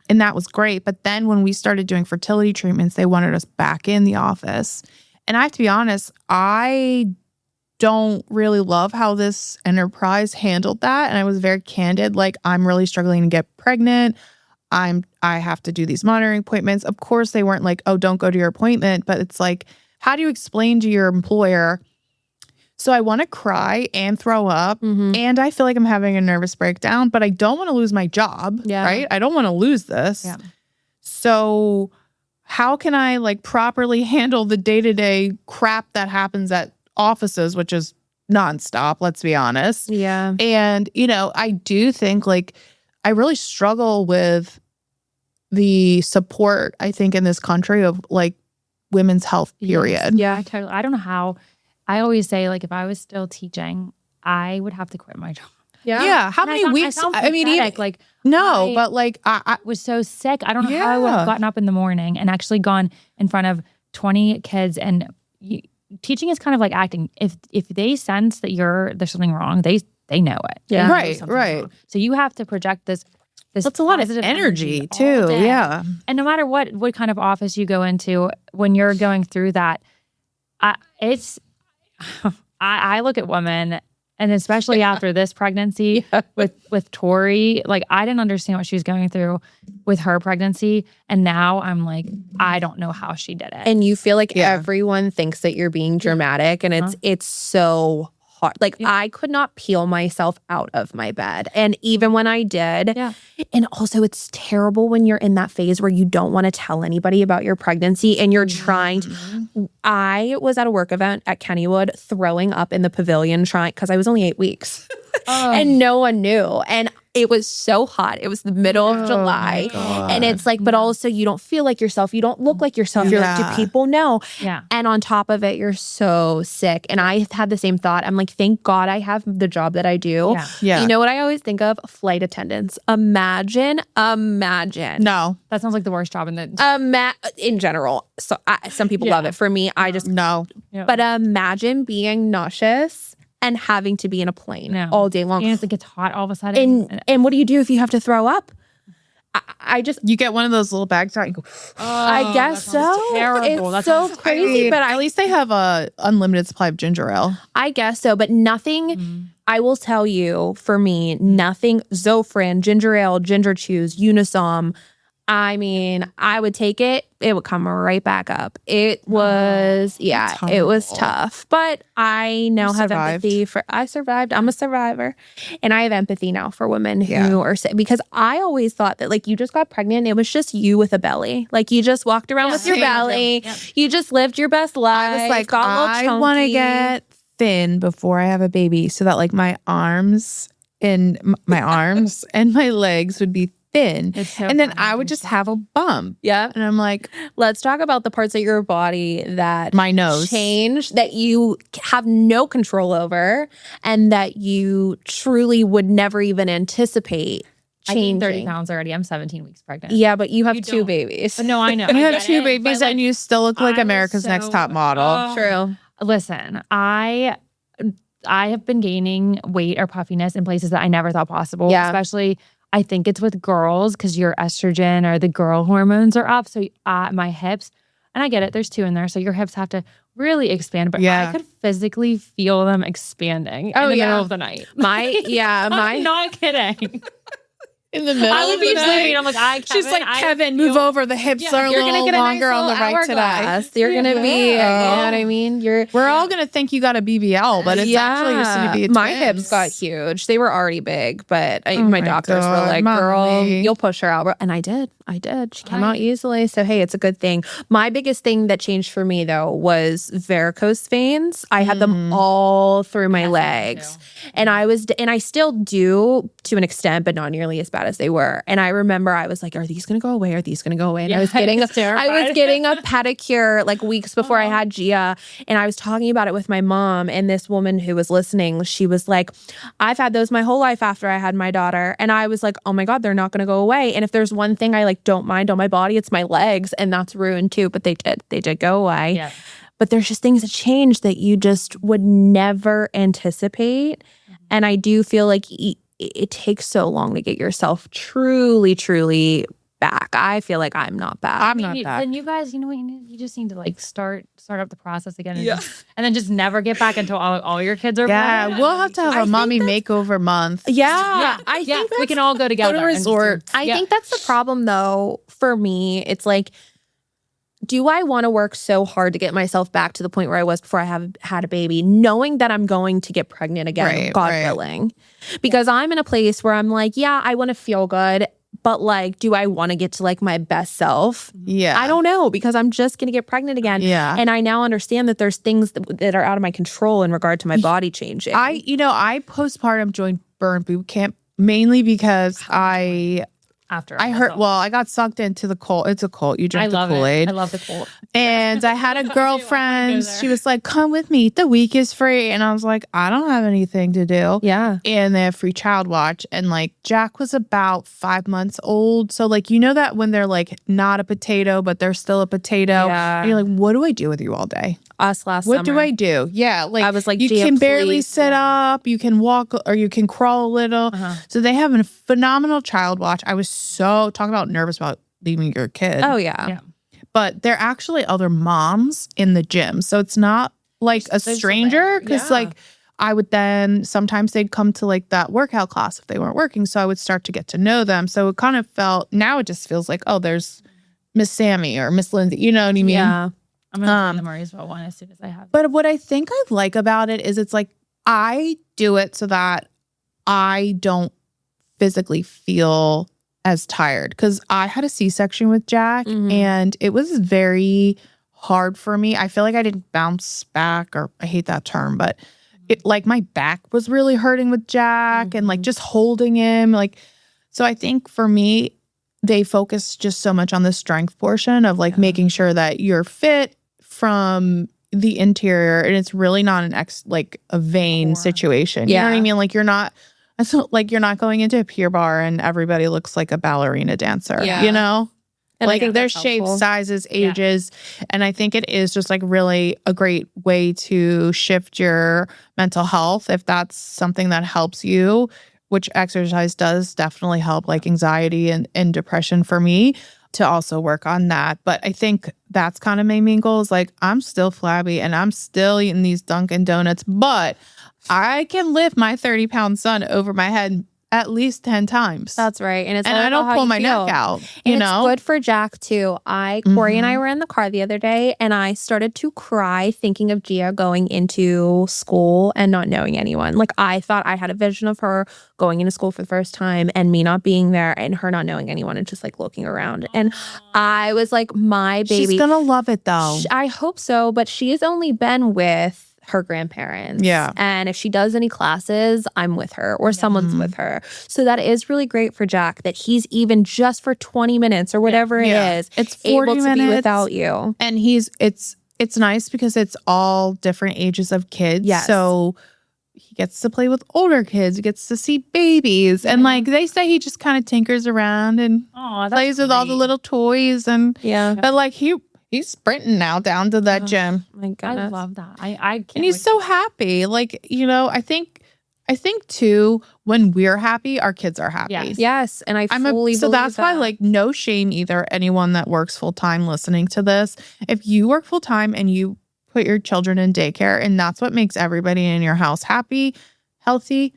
And that was great. But then when we started doing fertility treatments, they wanted us back in the office. And I have to be honest, I don't really love how this enterprise handled that. And I was very candid, like, I'm really struggling to get pregnant. I have to do these monitoring appointments. Of course, they weren't like, oh, don't go to your appointment. But it's like, how do you explain to your employer, so I want to cry and throw up and I feel like I'm having a nervous breakdown, but I don't want to lose my job, right? I don't want to lose this. Yeah. So how can I like properly handle the day-to-day crap that happens at offices, which is nonstop, let's be honest. Yeah. And, I do think like I really struggle with the support, I think, in this country of like women's health, period. Yeah, totally. I don't know how. I always say, like, if I was still teaching, I would have to quit my job. Yeah. How And many weeks? I mean, even, like, no, I but like I was so sick. I don't know how I would have gotten up in the morning and actually gone in front of 20 kids. And teaching is kind of like acting. If they sense that there's something wrong, they know it. Yeah. They know Right, something's right. wrong. So you have to project this. That's a lot of positive energy all too. day. Yeah. And no matter what kind of office you go into, when you're going through that, I look at women, and especially after this pregnancy with Tori, like, I didn't understand what she was going through with her pregnancy. And now I'm like, I don't know how she did it. And you feel like everyone thinks that you're being dramatic, and it's so hard. Like, I could not peel myself out of my bed. And even when I did, and also it's terrible when you're in that phase where you don't want to tell anybody about your pregnancy and you're trying to. I was at a work event at Kennywood throwing up in the pavilion because I was only 8 weeks and no one knew. And it was so hot. It was the middle of July. And it's like, but also you don't feel like yourself. You don't look like yourself. You're like, do people know? Yeah. And on top of it, you're so sick. And I had the same thought. I'm like, thank God I have the job that I do. Yeah. You know what I always think of? Flight attendants. Imagine. No. That sounds like the worst job in the In general. So some people love it. For me, I just. No. But imagine being nauseous and having to be in a plane all day long. And it gets hot all of a sudden. And what do you do if you have to throw up? I just. You get one of those little bags out and go. I guess so. Terrible. It's so crazy. But at least they have a unlimited supply of ginger ale. I guess so. But nothing, I will tell you, for me, nothing, Zofran, ginger ale, ginger chews, Unisom. I mean, I would take it. It would come right back up. It was, it was tough. But I now have empathy I survived. I'm a survivor. And I have empathy now for women who are sick. Because I always thought that, like, you just got pregnant. It was just you with a belly. Like, you just walked around with your belly. Yep. You just lived your best life. I was like, I want to get thin before I have a baby so that, like, my arms and my legs would be thin. So and then I would just have a bump. Yeah. And I'm like, let's talk about the parts of your body that my nose change, that you have no control over, and that you truly would never even anticipate changing. 30 pounds already. I'm 17 weeks pregnant. Yeah, but you have two babies. No, I know. And you have two babies and you still look like America's Next Top Model. True. Listen, I have been gaining weight or puffiness in places that I never thought possible. Yeah. Especially, I think it's with girls because your estrogen or the girl hormones are up. So my hips, and I get it, there's 2 in there. So your hips have to really expand. But I could physically feel them expanding in the middle of the night. I'm not kidding. In the middle I would of be the night. sleeping. I'm like, She's like, Kevin, move over. The hips are a little longer on the right today. You're going to be, you know what I mean? We're all going to think you got a BBL, but it's actually just going to be a my twins. hips got huge. They were already big, but my doctors were like, girl, you'll push her out. And I did. She came out easily. So, hey, it's a good thing. My biggest thing that changed for me, though, was varicose veins. I had them all through my legs. And I still do to an extent, but not nearly as bad as they were. And I remember I was like, are these going to go away? Are these going to go away? And I was getting a pedicure like weeks before I had Gia. And I was talking about it with my mom, and this woman who was listening, she was like, I've had those my whole life after I had my daughter. And I was like, oh my God, they're not going to go away. And if there's one thing I don't mind on my body, it's my legs, and that's ruined too. But they did go away. Yeah. But there's just things that change that you just would never anticipate. And I do feel like it takes so long to get yourself truly back. I feel like I'm not back. I'm not back. Then you guys, you know what you need? You just need to like start up the process again, and then just never get back until all your kids are born. Yeah, we'll have to have a mommy makeover month. I think we can all go together. Go to a resort. I think that's the problem, though. For me, it's like, do I want to work so hard to get myself back to the point where I was before I had a baby, knowing that I'm going to get pregnant again, God willing? Because I'm in a place where I'm like, I want to feel good, but like, do I want to get to like my best self? Yeah. I don't know, because I'm just going to get pregnant again. Yeah. And I now understand that there's things that are out of my control in regard to my body changing. I postpartum joined burn boot camp mainly because I after. I heard. Well, I got sucked into the cult. It's a cult. You drink the Kool-Aid. I love the cult. And I had a girlfriend. She was like, "Come with me. The week is free." And I was like, "I don't have anything to do." Yeah. And they have free child watch. And like Jack was about 5 months old. So like, you know that when they're like not a potato, but they're still a potato. Yeah. And you're like, what do I do with you all day? Us last What summer. do I do? Yeah. Like I was like, you Gia, can barely please. sit up. You can walk or you can crawl a little. So they have a phenomenal child watch. I was so talking about nervous about leaving your kid. Oh, yeah. But they're actually other moms in the gym. So it's not like a stranger because like I would then sometimes they'd come to like that workout class if they weren't working. So I would start to get to know them. So it kind of felt, now it just feels like, oh, there's Miss Sammy or Miss Lindsay. You know what I mean? Yeah. I'm going to join the Murraysville one as soon as I have it. But what I think I like about it is it's like I do it so that I don't physically feel as tired because I had a C-section with Jack and it was very hard for me. I feel like I didn't bounce back, or I hate that term, but it like my back was really hurting with Jack and like just holding him. Like, so I think for me, they focus just so much on the strength portion of like making sure that you're fit from the interior, and it's really not like a vain situation. You know what I mean? Like you're not going into a Pure Bar and everybody looks like a ballerina dancer. You know? And like there's shapes, sizes, ages. And I think it is just like really a great way to shift your mental health if that's something that helps you, which exercise does definitely help, like anxiety and depression for me, to also work on that. But I think that's kind of my main goal is like, I'm still flabby and I'm still eating these Dunkin' Donuts, but I can lift my 30-pound son over my head at least 10 times. That's right. And I don't pull my neck out. You know? It's good for Jack too. Corey and I were in the car the other day and I started to cry thinking of Gia going into school and not knowing anyone. Like I thought I had a vision of her going into school for the first time and me not being there and her not knowing anyone and just like looking around. And I was like, my baby. She's gonna love it though. I hope so. But she has only been with her grandparents. Yeah. And if she does any classes, I'm with her or someone's with her. So that is really great for Jack that he's even just for 20 minutes or whatever it is, it's 40 able minutes to be without you. And it's nice because it's all different ages of kids. Yes. So he gets to play with older kids, he gets to see babies. And like they say he just kind of tinkers around and plays with all the little toys and but like he's sprinting now down to that gym. My goodness. I love that. I can't. And he's so happy. Like, you know, I think too, when we're happy, our kids are happy. Yes. And I fully so believe that's why, like, no shame either. Anyone that works full time listening to this, if you work full time and you put your children in daycare and that's what makes everybody in your house happy, healthy,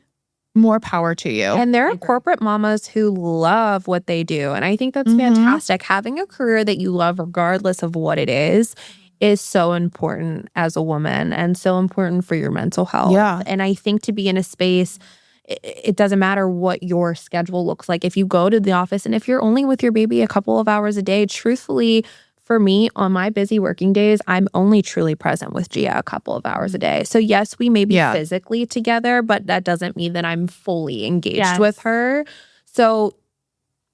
more power to you. And there are corporate mamas who love what they do. And I think that's fantastic. Having a career that you love, regardless of what it is so important as a woman and so important for your mental health. Yeah. And I think to be in a space, it doesn't matter what your schedule looks like. If you go to the office and if you're only with your baby a couple of hours a day, truthfully, for me, on my busy working days, I'm only truly present with Gia a couple of hours a day. So yes, we may be physically together, but that doesn't mean that I'm fully engaged with her. So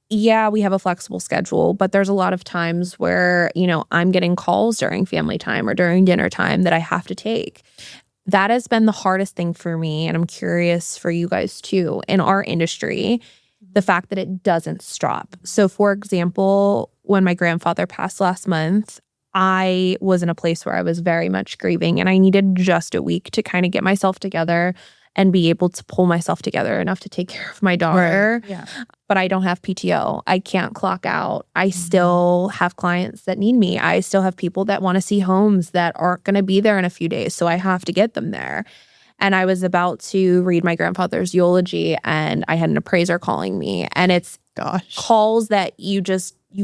yeah, we have a flexible schedule, but there's a lot of times where, you know, I'm getting calls during family time or during dinner time that I have to take. That has been the hardest thing for me, and I'm curious for you guys too, in our industry, the fact that it doesn't stop. So for example, when my grandfather passed last month, I was in a place where I was very much grieving and I needed just a week to kind of get myself together and be able to pull myself together enough to take care of my daughter. Right. Yeah. But I don't have PTO. I can't clock out. I still have clients that need me. I still have people that want to see homes that aren't going to be there in a few days. So I have to get them there. And I was about to read my grandfather's eulogy and I had an appraiser calling me. And it's calls that you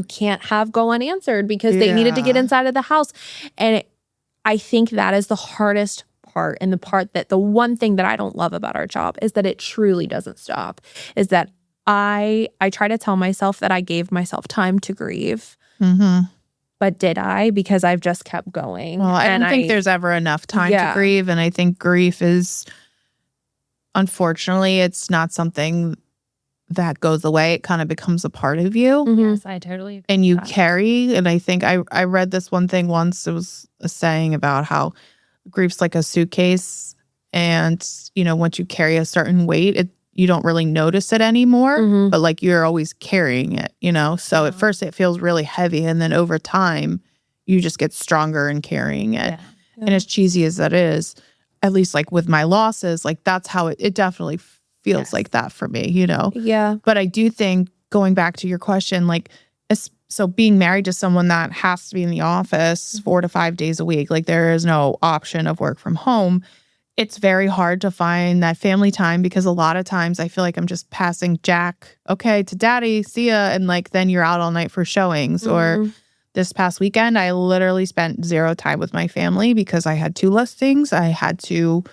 can't have go unanswered because they needed to get inside of the house. And I think that is the hardest part, and the one thing that I don't love about our job is that it truly doesn't stop, is that I try to tell myself that I gave myself time to grieve. But did I? Because I've just kept going. Well, I don't think there's ever enough time to grieve. And I think grief is, unfortunately, it's not something that goes away. It kind of becomes a part of you. Yes, I totally agree And you with that. carry, and I think I read this one thing once. It was a saying about how grief's like a suitcase, and once you carry a certain weight, you don't really notice it anymore, but like you're always carrying it, So at first it feels really heavy, and then over time you just get stronger in carrying it. Yeah. And as cheesy as that is, at least like with my losses, like that's how it definitely feels like that for me, Yeah. But I do think, going back to your question, like, so being married to someone that has to be in the office 4 to 5 days a week, like there is no option of work from home. It's very hard to find that family time, because a lot of times I feel like I'm just passing Jack, okay, to daddy, see ya. And like, then you're out all night for showings. Or this past weekend, I literally spent 0 time with my family because I had 2 listings. I had to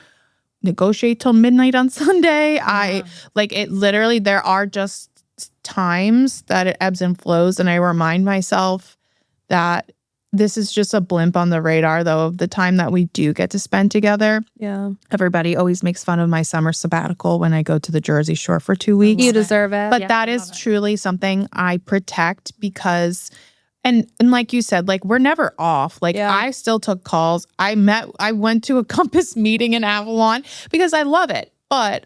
negotiate till midnight on Sunday. There are just times that it ebbs and flows. And I remind myself that this is just a blimp on the radar, though, of the time that we do get to spend together. Yeah. Everybody always makes fun of my summer sabbatical when I go to the Jersey Shore for 2 weeks. You deserve it. But that is truly something I protect, because and like you said, like we're never off. Like I still took calls. I went to a Compass meeting in Avalon because I love it. But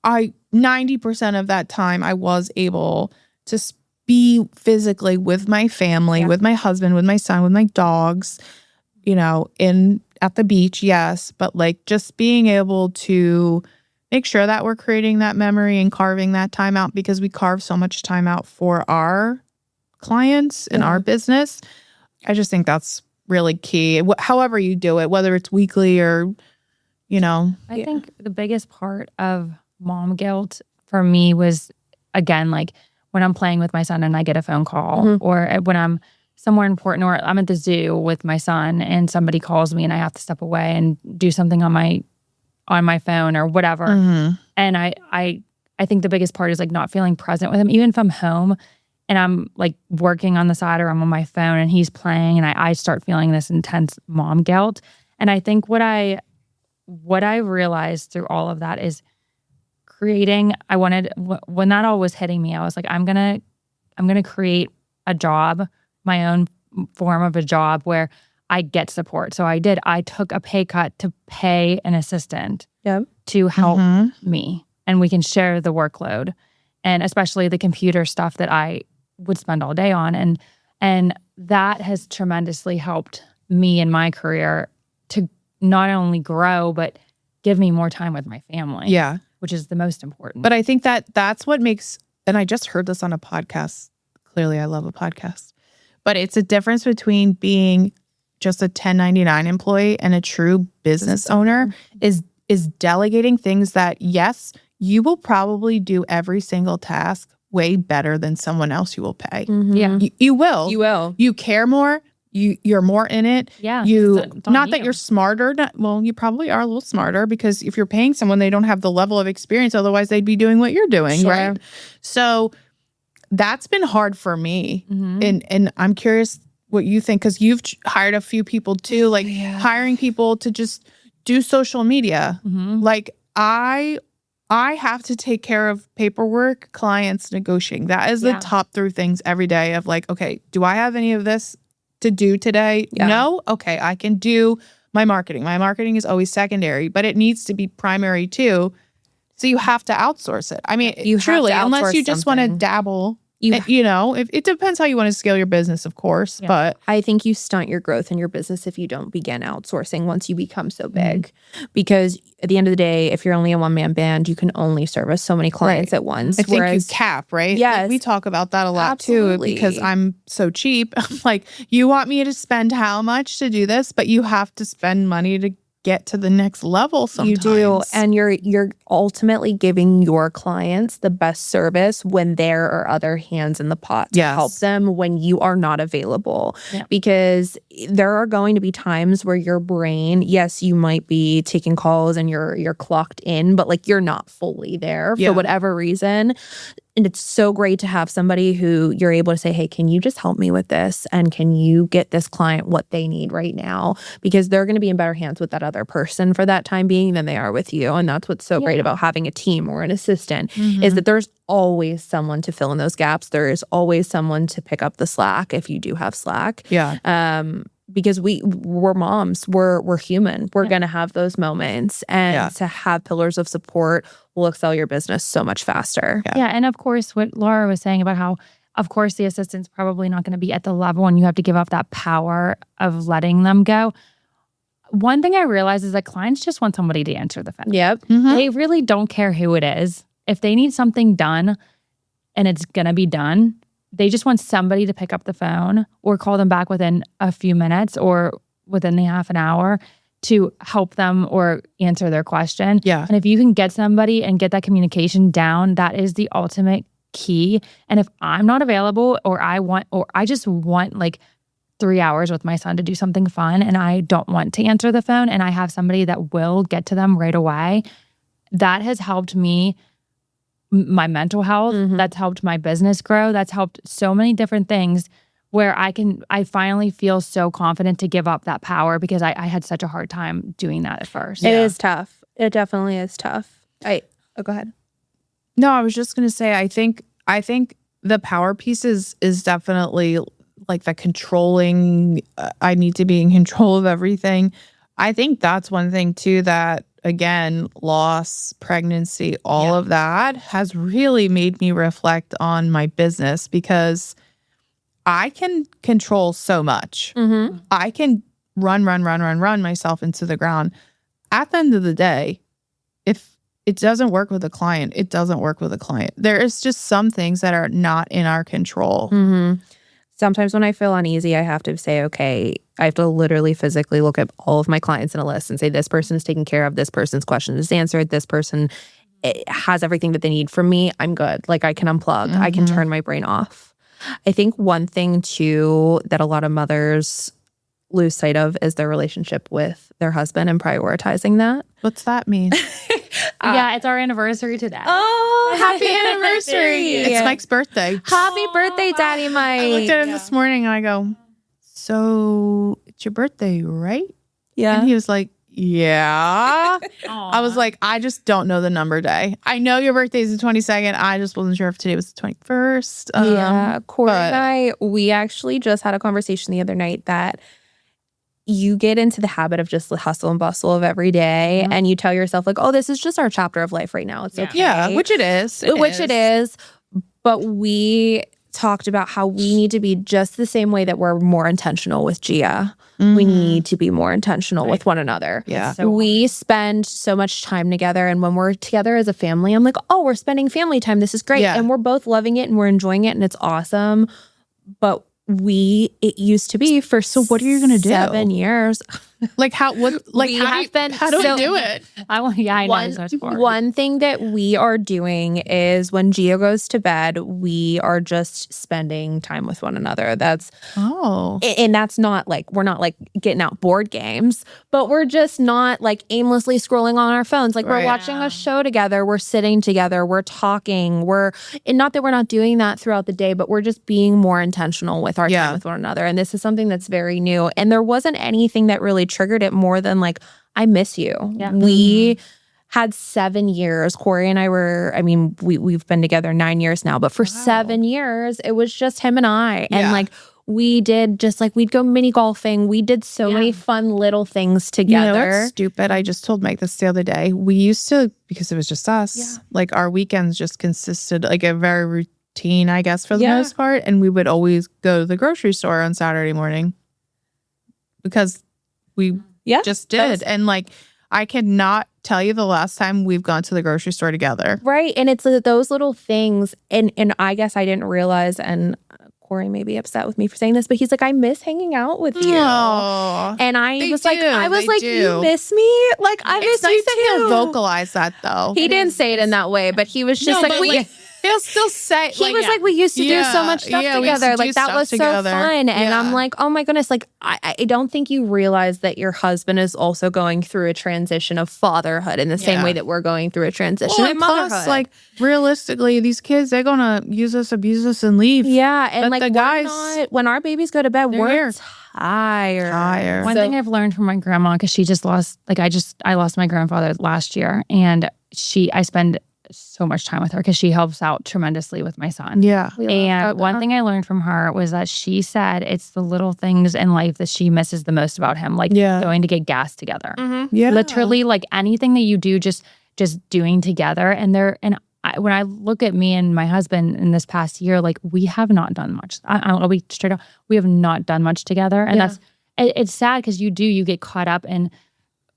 90% of that time I was able to be physically with my family, with my husband, with my son, with my dogs, at the beach, yes. But like just being able to make sure that we're creating that memory and carving that time out, because we carve so much time out for our clients and our business. I just think that's really key. However you do it, whether it's weekly or, I think the biggest part of mom guilt for me was, again, like when I'm playing with my son and I get a phone call, or when I'm somewhere important, or I'm at the zoo with my son and somebody calls me and I have to step away and do something on my phone or whatever. And I think the biggest part is like not feeling present with him, even if I'm home and I'm like working on the side or I'm on my phone and he's playing, and I start feeling this intense mom guilt. And I think what I realized through all of that is creating, when that all was hitting me, I was like, I'm gonna create a job, my own form of a job where I get support. So I took a pay cut to pay an assistant to help me, and we can share the workload, and especially the computer stuff that I would spend all day on. And that has tremendously helped me in my career to not only grow, but give me more time with my family. Yeah. Which is the most important. But I think that's what makes, and I just heard this on a podcast. Clearly, I love a podcast. But it's a difference between being just a 1099 employee and a true business owner is delegating things that, yes, you will probably do every single task way better than someone else you will pay. Yeah. You will. You will. You care more. You're more in it. Yeah. It's not that you're smarter. Well, you probably are a little smarter, because if you're paying someone, they don't have the level of experience. Otherwise, they'd be doing what you're doing, right? So that's been hard for me. And I'm curious what you think, because you've hired a few people too, like hiring people to just do social media. Like I have to take care of paperwork, clients, negotiating. That is the top 3 things every day of like, okay, do I have any of this to do today? No? Okay, I can do my marketing. My marketing is always secondary, but it needs to be primary too. So you have to outsource it. I mean, truly, unless you just want to dabble. It depends how you want to scale your business, of course. But I think you stunt your growth in your business if you don't begin outsourcing once you become so big. Because at the end of the day, if you're only a one-man band, you can only service so many clients at once. I think you cap, right? Yes. Like we talk about that a lot too, because I'm so cheap. I'm like, you want me to spend how much to do this? But you have to spend money to get to the next level sometimes. You do. And you're ultimately giving your clients the best service when there are other hands in the pot to help them when you are not available. Because there are going to be times where your brain, yes, you might be taking calls and you're clocked in, but like you're not fully there for whatever reason. And it's so great to have somebody who you're able to say, hey, can you just help me with this? And can you get this client what they need right now? Because they're going to be in better hands with that other person for that time being than they are with you. And that's what's so great about having a team or an assistant is that there's always someone to fill in those gaps. There is always someone to pick up the slack if you do have slack. Yeah. Because we're moms, we're human. We're going to have those moments. And to have pillars of support will excel your business so much faster. Yeah. And of course, what Laura was saying about how, of course, the assistant's probably not going to be at the level and you have to give up that power of letting them go. One thing I realize is that clients just want somebody to answer the phone. Yep. They really don't care who it is. If they need something done and it's going to be done, they just want somebody to pick up the phone or call them back within a few minutes or within the half an hour to help them or answer their question. Yeah. And if you can get somebody and get that communication down, that is the ultimate key. And if I'm not available or I just want like 3 hours with my son to do something fun and I don't want to answer the phone and I have somebody that will get to them right away, that has helped me, my mental health, that's helped my business grow, that's helped so many different things where I finally feel so confident to give up that power because I had such a hard time doing that at first. It is tough. It definitely is tough. Go ahead. No, I was just going to say, I think the power piece is definitely like the controlling, I need to be in control of everything. I think that's one thing too that, again, loss, pregnancy, all of that has really made me reflect on my business because I can control so much. I can run myself into the ground. At the end of the day, if it doesn't work with a client, it doesn't work with a client. There is just some things that are not in our control. Sometimes when I feel uneasy, I have to say, okay, I have to literally physically look at all of my clients in a list and say, this person is taken care of, this person's question is answered, this person has everything that they need from me. I'm good. Like I can unplug. I can turn my brain off. I think one thing too that a lot of mothers lose sight of is their relationship with their husband and prioritizing that. What's that mean? Yeah, it's our anniversary today. Oh, happy anniversary. It's Mike's birthday. Happy birthday, Daddy Mike. I looked at him this morning and I go, so it's your birthday, right? Yeah. And he was like, yeah. I was like, I just don't know the number day. I know your birthday is the 22nd. I just wasn't sure if today was the 21st. Yeah. Corey and we actually just had a conversation the other night that you get into the habit of just the hustle and bustle of every day and you tell yourself like, oh, this is just our chapter of life right now. It's okay. Yeah, which it is. It is. But we talked about how we need to be just the same way that we're more intentional with Gia. We need to be more intentional with one another. Yeah. We spend so much time together. And when we're together as a family, I'm like, oh, we're spending family time. This is great. Yeah. And we're both loving it and we're enjoying it and it's awesome. But it used to be for So what are you going to do? 7 years. Like how do we do it? I know so much more. One thing that we are doing is when Gio goes to bed, we are just spending time with one another. And that's not like, we're not like getting out board games, but we're just not like aimlessly scrolling on our phones. Like we're watching a show together, we're sitting together, we're talking, and not that we're not doing that throughout the day, but we're just being more intentional with our time with one another. And this is something that's very new. And there wasn't anything that really triggered it more than like, I miss you. Yeah. We had 7 years. Corey and I we've been together 9 years now, but for 7 years, it was just him and I. And like, we did just like, we'd go mini golfing. We did so many fun little things together. You know what's stupid? I just told Mike this the other day. We used to, because it was just us, like our weekends just consisted like a very routine, I guess, for the most part. And we would always go to the grocery store on Saturday morning because we just did. And like, I cannot tell you the last time we've gone to the grocery store together. Right. And it's those little things. And I guess I didn't realize, and Corey may be upset with me for saying this, but he's like, I miss hanging out with you. Aww. And I was like, do. you miss me? Like, I miss it's nice you to too. hear vocalize that though. He didn't say it in that way, but he was just He'll still say he was like, we used to do so much stuff together. Like that was so fun. And I'm like, oh my goodness. Like, I don't think you realize that your husband is also going through a transition of fatherhood in the same way that we're going through a transition of motherhood. Plus, like, realistically, these kids, they're going to use us, abuse us, and leave. Yeah. And but like, the guys, when our babies go to bed, we're tired. One thing I've learned from my grandma, because she just lost, like, I lost my grandfather last year, and I spend so much time with her because she helps out tremendously with my son. Yeah. And one thing I learned from her was that she said it's the little things in life that she misses the most about him, like going to get gas together. Yeah. Literally, like anything that you do, just doing together. When I look at me and my husband in this past year, like we have not done much. I'll be straight up. We have not done much together. And it's sad because you get caught up in,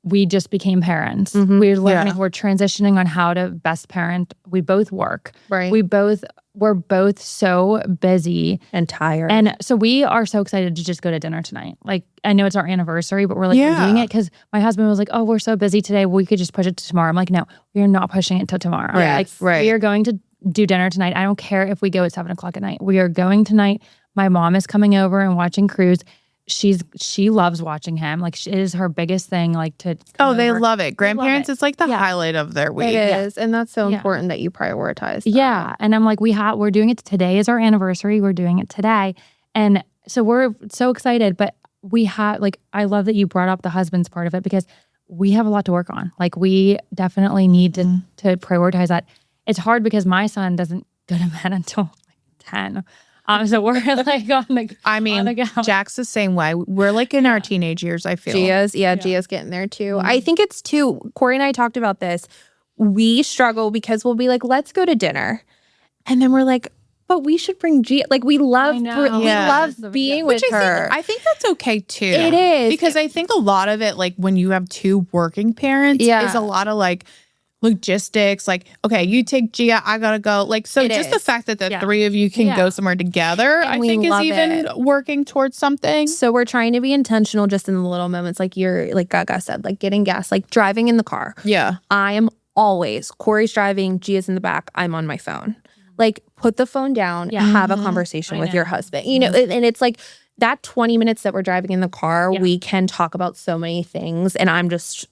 we just became parents. We're learning, we're transitioning on how to best parent. We both work. Right. We're both so busy and tired. And so we are so excited to just go to dinner tonight. Like, I know it's our anniversary, but we're like, we're doing it because my husband was like, oh, we're so busy today. We could just push it to tomorrow. I'm like, no, we are not pushing it till tomorrow. We are going to do dinner tonight. I don't care if we go at 7:00 at night. We are going tonight. My mom is coming over and watching Cruise. She loves watching him. Like, it is her biggest thing. Like they love it. Grandparents, it's like the highlight of their week. It is, and that's so important that you prioritize that. Yeah, and I'm like, we're doing it. Today is our anniversary. We're doing it today, and so we're so excited. But we have, like, I love that you brought up the husband's part of it because we have a lot to work on. Like, we definitely need to prioritize that. It's hard because my son doesn't go to bed until like 10. So we're like on the Jack's the same way. We're like in our teenage years, I feel. Gia's getting there too. I think it's too, Corey and I talked about this. We struggle because we'll be like, let's go to dinner. And then we're like, but we should bring Gia. Like, we love being with her. I think that's okay too. It is. Because I think a lot of it, like when you have two working parents, is a lot of like, logistics, like, okay, you take Gia, I gotta go. Like, so the fact that the three of you can go somewhere together, and I think is even working towards something. So we're trying to be intentional just in the little moments, like Gaga said, like getting gas, like driving in the car. Yeah. I am always, Corey's driving, Gia's in the back, I'm on my phone. Like, put the phone down, have a conversation with your husband. You know, and it's like that 20 minutes that we're driving in the car, we can talk about so many things, and I'm just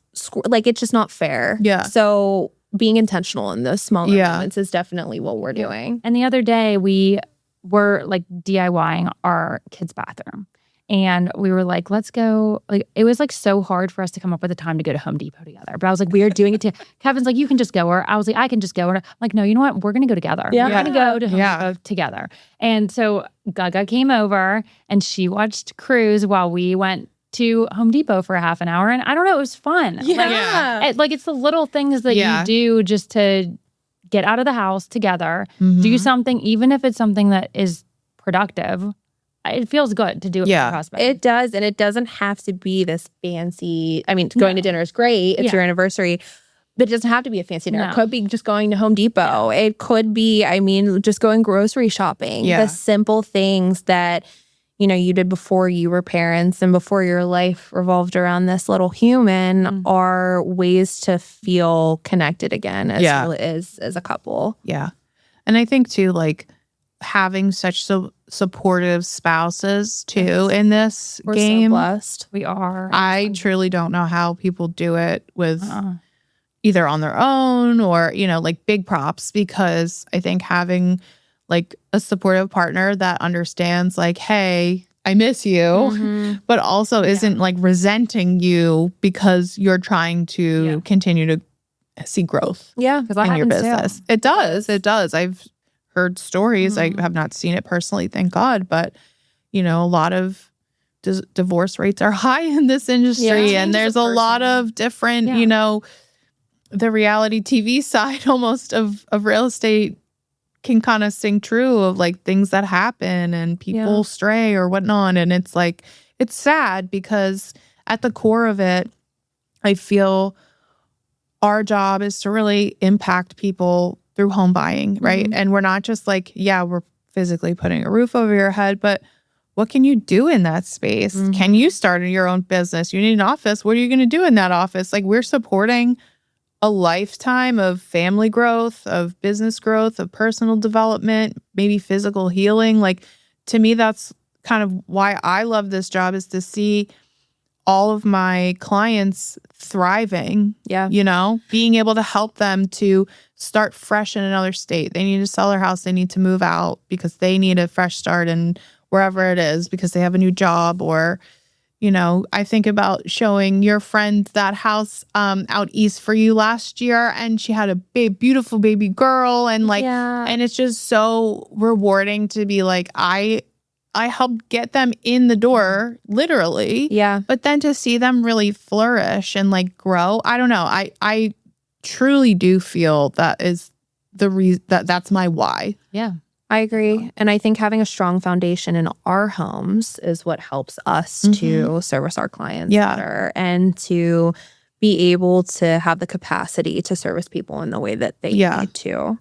like, it's just not fair. Yeah. So being intentional in those smaller moments is definitely what we're doing. And the other day we were like DIYing our kids' bathroom. And we were like, let's go. Like, it was like so hard for us to come up with a time to go to Home Depot together. But I was like, we are doing it Kevin's like, you can just go. Or I was like, I can just go. Or I'm like, no, you know what? We're going to go together. Yeah. We're going to go to Home Depot together. And so Gaga came over and she watched Cruise while we went to Home Depot for a half an hour. And I don't know, it was fun. Like, it's the little things that you do just to get out of the house together, do something, even if it's something that is productive. It feels good to do it with your husband. It does. And it doesn't have to be this fancy, I mean, going to dinner is great. It's your anniversary. But it doesn't have to be a fancy dinner. It could be just going to Home Depot. It could be, I mean, just going grocery shopping. The simple things that, you know, you did before you were parents and before your life revolved around this little human are ways to feel connected again as a couple. Yeah. And I think too, like, having such supportive spouses too in this game. We're so blessed. We are. I truly don't know how people do it with either on their own or, you know, like, big props, because I think having like a supportive partner that understands, like, hey, I miss you, but also isn't like resenting you because you're trying to continue to see growth in your business. Too. It does. I've heard stories. I have not seen it personally, thank God, but, you know, a lot of divorce rates are high in this industry, and there's a lot of different, you know, the reality TV side almost of real estate can kind of sing true of like things that happen and people stray or whatnot. And it's like, it's sad because at the core of it, I feel our job is to really impact people through home buying, right? And we're not just like, we're physically putting a roof over your head, but what can you do in that space? Can you start your own business? You need an office. What are you going to do in that office? Like, we're supporting a lifetime of family growth, of business growth, of personal development, maybe physical healing. Like, to me, that's kind of why I love this job, is to see all of my clients thriving. Yeah. Being able to help them to start fresh in another state. They need to sell their house. They need to move out because they need a fresh start in wherever it is because they have a new job. Or, I think about showing your friend that house out east for you last year, and she had a beautiful baby girl, and and it's just so rewarding to be like, I helped get them in the door, literally. Yeah. But then to see them really flourish and grow, I don't know. I truly do feel that is the reason that's my why. Yeah. I agree. And I think having a strong foundation in our homes is what helps us to service our clients better and to be able to have the capacity to service people in the way that they need to.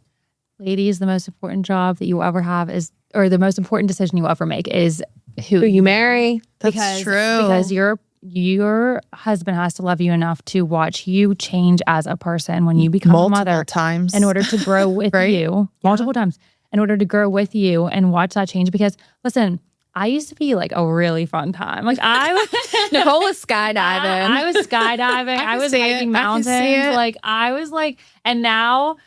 Ladies, the most important job that you ever have or the most important decision you ever make is who you marry. That's true. Because your husband has to love you enough to watch you change as a person when you become a mother times in order to grow with you multiple times in order to grow with you and watch that change. Because listen, I used to be a really fun time. Nicole was skydiving. I was skydiving. I was hiking mountains. I was and now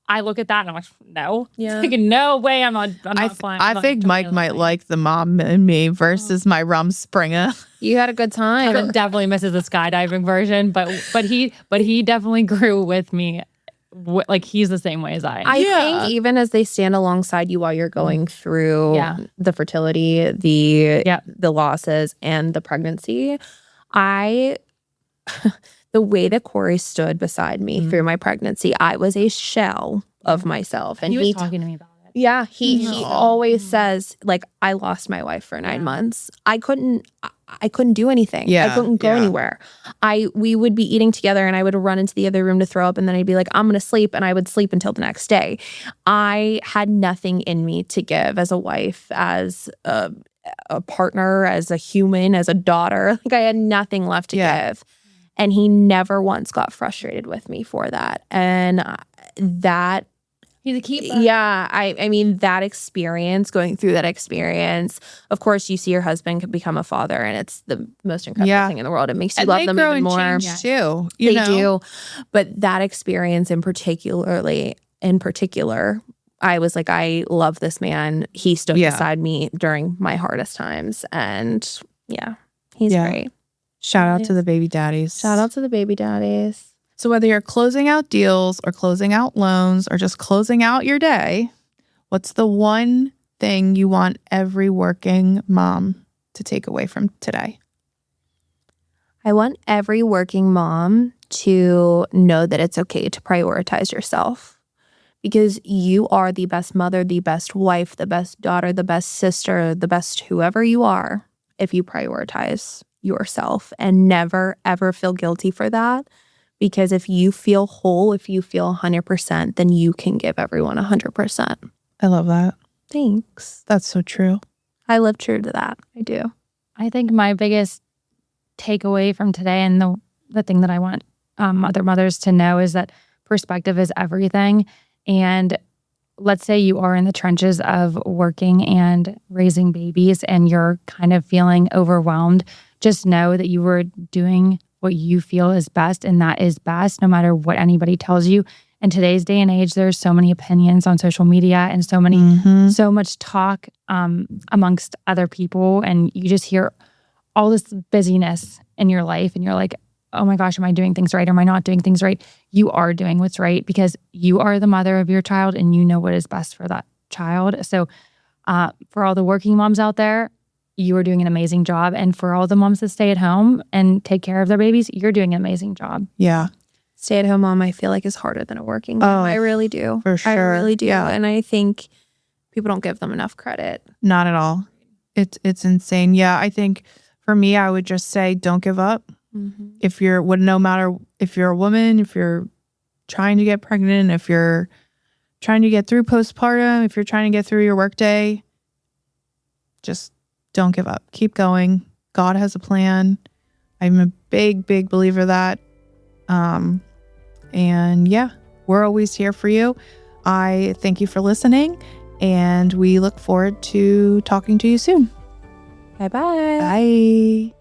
I look at that and I'm like, no. Yeah. No way I'm not flying. I think Mike might like the mom in me versus my Rumspringa. You had a good time. Kevin definitely misses the skydiving version, but he definitely grew with me. He's the same way as I am. I think even as they stand alongside you while you're going through the fertility, the losses, and the pregnancy, the way that Corey stood beside me through my pregnancy, I was a shell of myself. And he was talking to me about it. Yeah, he always says, I lost my wife for 9 months. I couldn't do anything. I couldn't go anywhere. We would be eating together and I would run into the other room to throw up, and then I'd be like, I'm going to sleep, and I would sleep until the next day. I had nothing in me to give as a wife, as a partner, as a human, as a daughter. I had nothing left to give. And he never once got frustrated with me for that. And that... He's a keeper. Yeah. I mean, that experience, going through that experience, of course, you see your husband become a father, and it's the most incredible thing in the world. It makes you love them even more. Change too. They do. But that experience in particular, I was like, I love this man. He stood beside me during my hardest times. And he's great. Shout out to the baby daddies. Shout out to the baby daddies. So whether you're closing out deals or closing out loans or just closing out your day, what's the one thing you want every working mom to take away from today? I want every working mom to know that it's okay to prioritize yourself, because you are the best mother, the best wife, the best daughter, the best sister, the best whoever you are if you prioritize yourself, and never, ever feel guilty for that. Because if you feel whole, if you feel 100%, then you can give everyone 100%. I love that. Thanks. That's so true. I live true to that. I do. I think my biggest takeaway from today, and the thing that I want other mothers to know, is that perspective is everything. And let's say you are in the trenches of working and raising babies and you're kind of feeling overwhelmed. Just know that you were doing what you feel is best, and that is best no matter what anybody tells you. In today's day and age, there's so many opinions on social media and so much talk amongst other people, and you just hear all this busyness in your life, and you're like, oh my gosh, am I doing things right? Or am I not doing things right? You are doing what's right, because you are the mother of your child and you know what is best for that child. So for all the working moms out there, you are doing an amazing job. And for all the moms that stay at home and take care of their babies, you're doing an amazing job. Yeah. Stay-at-home mom, I feel like, is harder than a working mom. I really do. For sure. I really do. Yeah. And I think people don't give them enough credit. Not at all. It's insane. Yeah, I think for me, I would just say, don't give up. If you're, no matter if you're a woman, if you're trying to get pregnant, if you're trying to get through postpartum, if you're trying to get through your workday, just don't give up. Keep going. God has a plan. I'm a big, big believer that. And yeah, we're always here for you. I thank you for listening, and we look forward to talking to you soon. Bye-bye. Bye.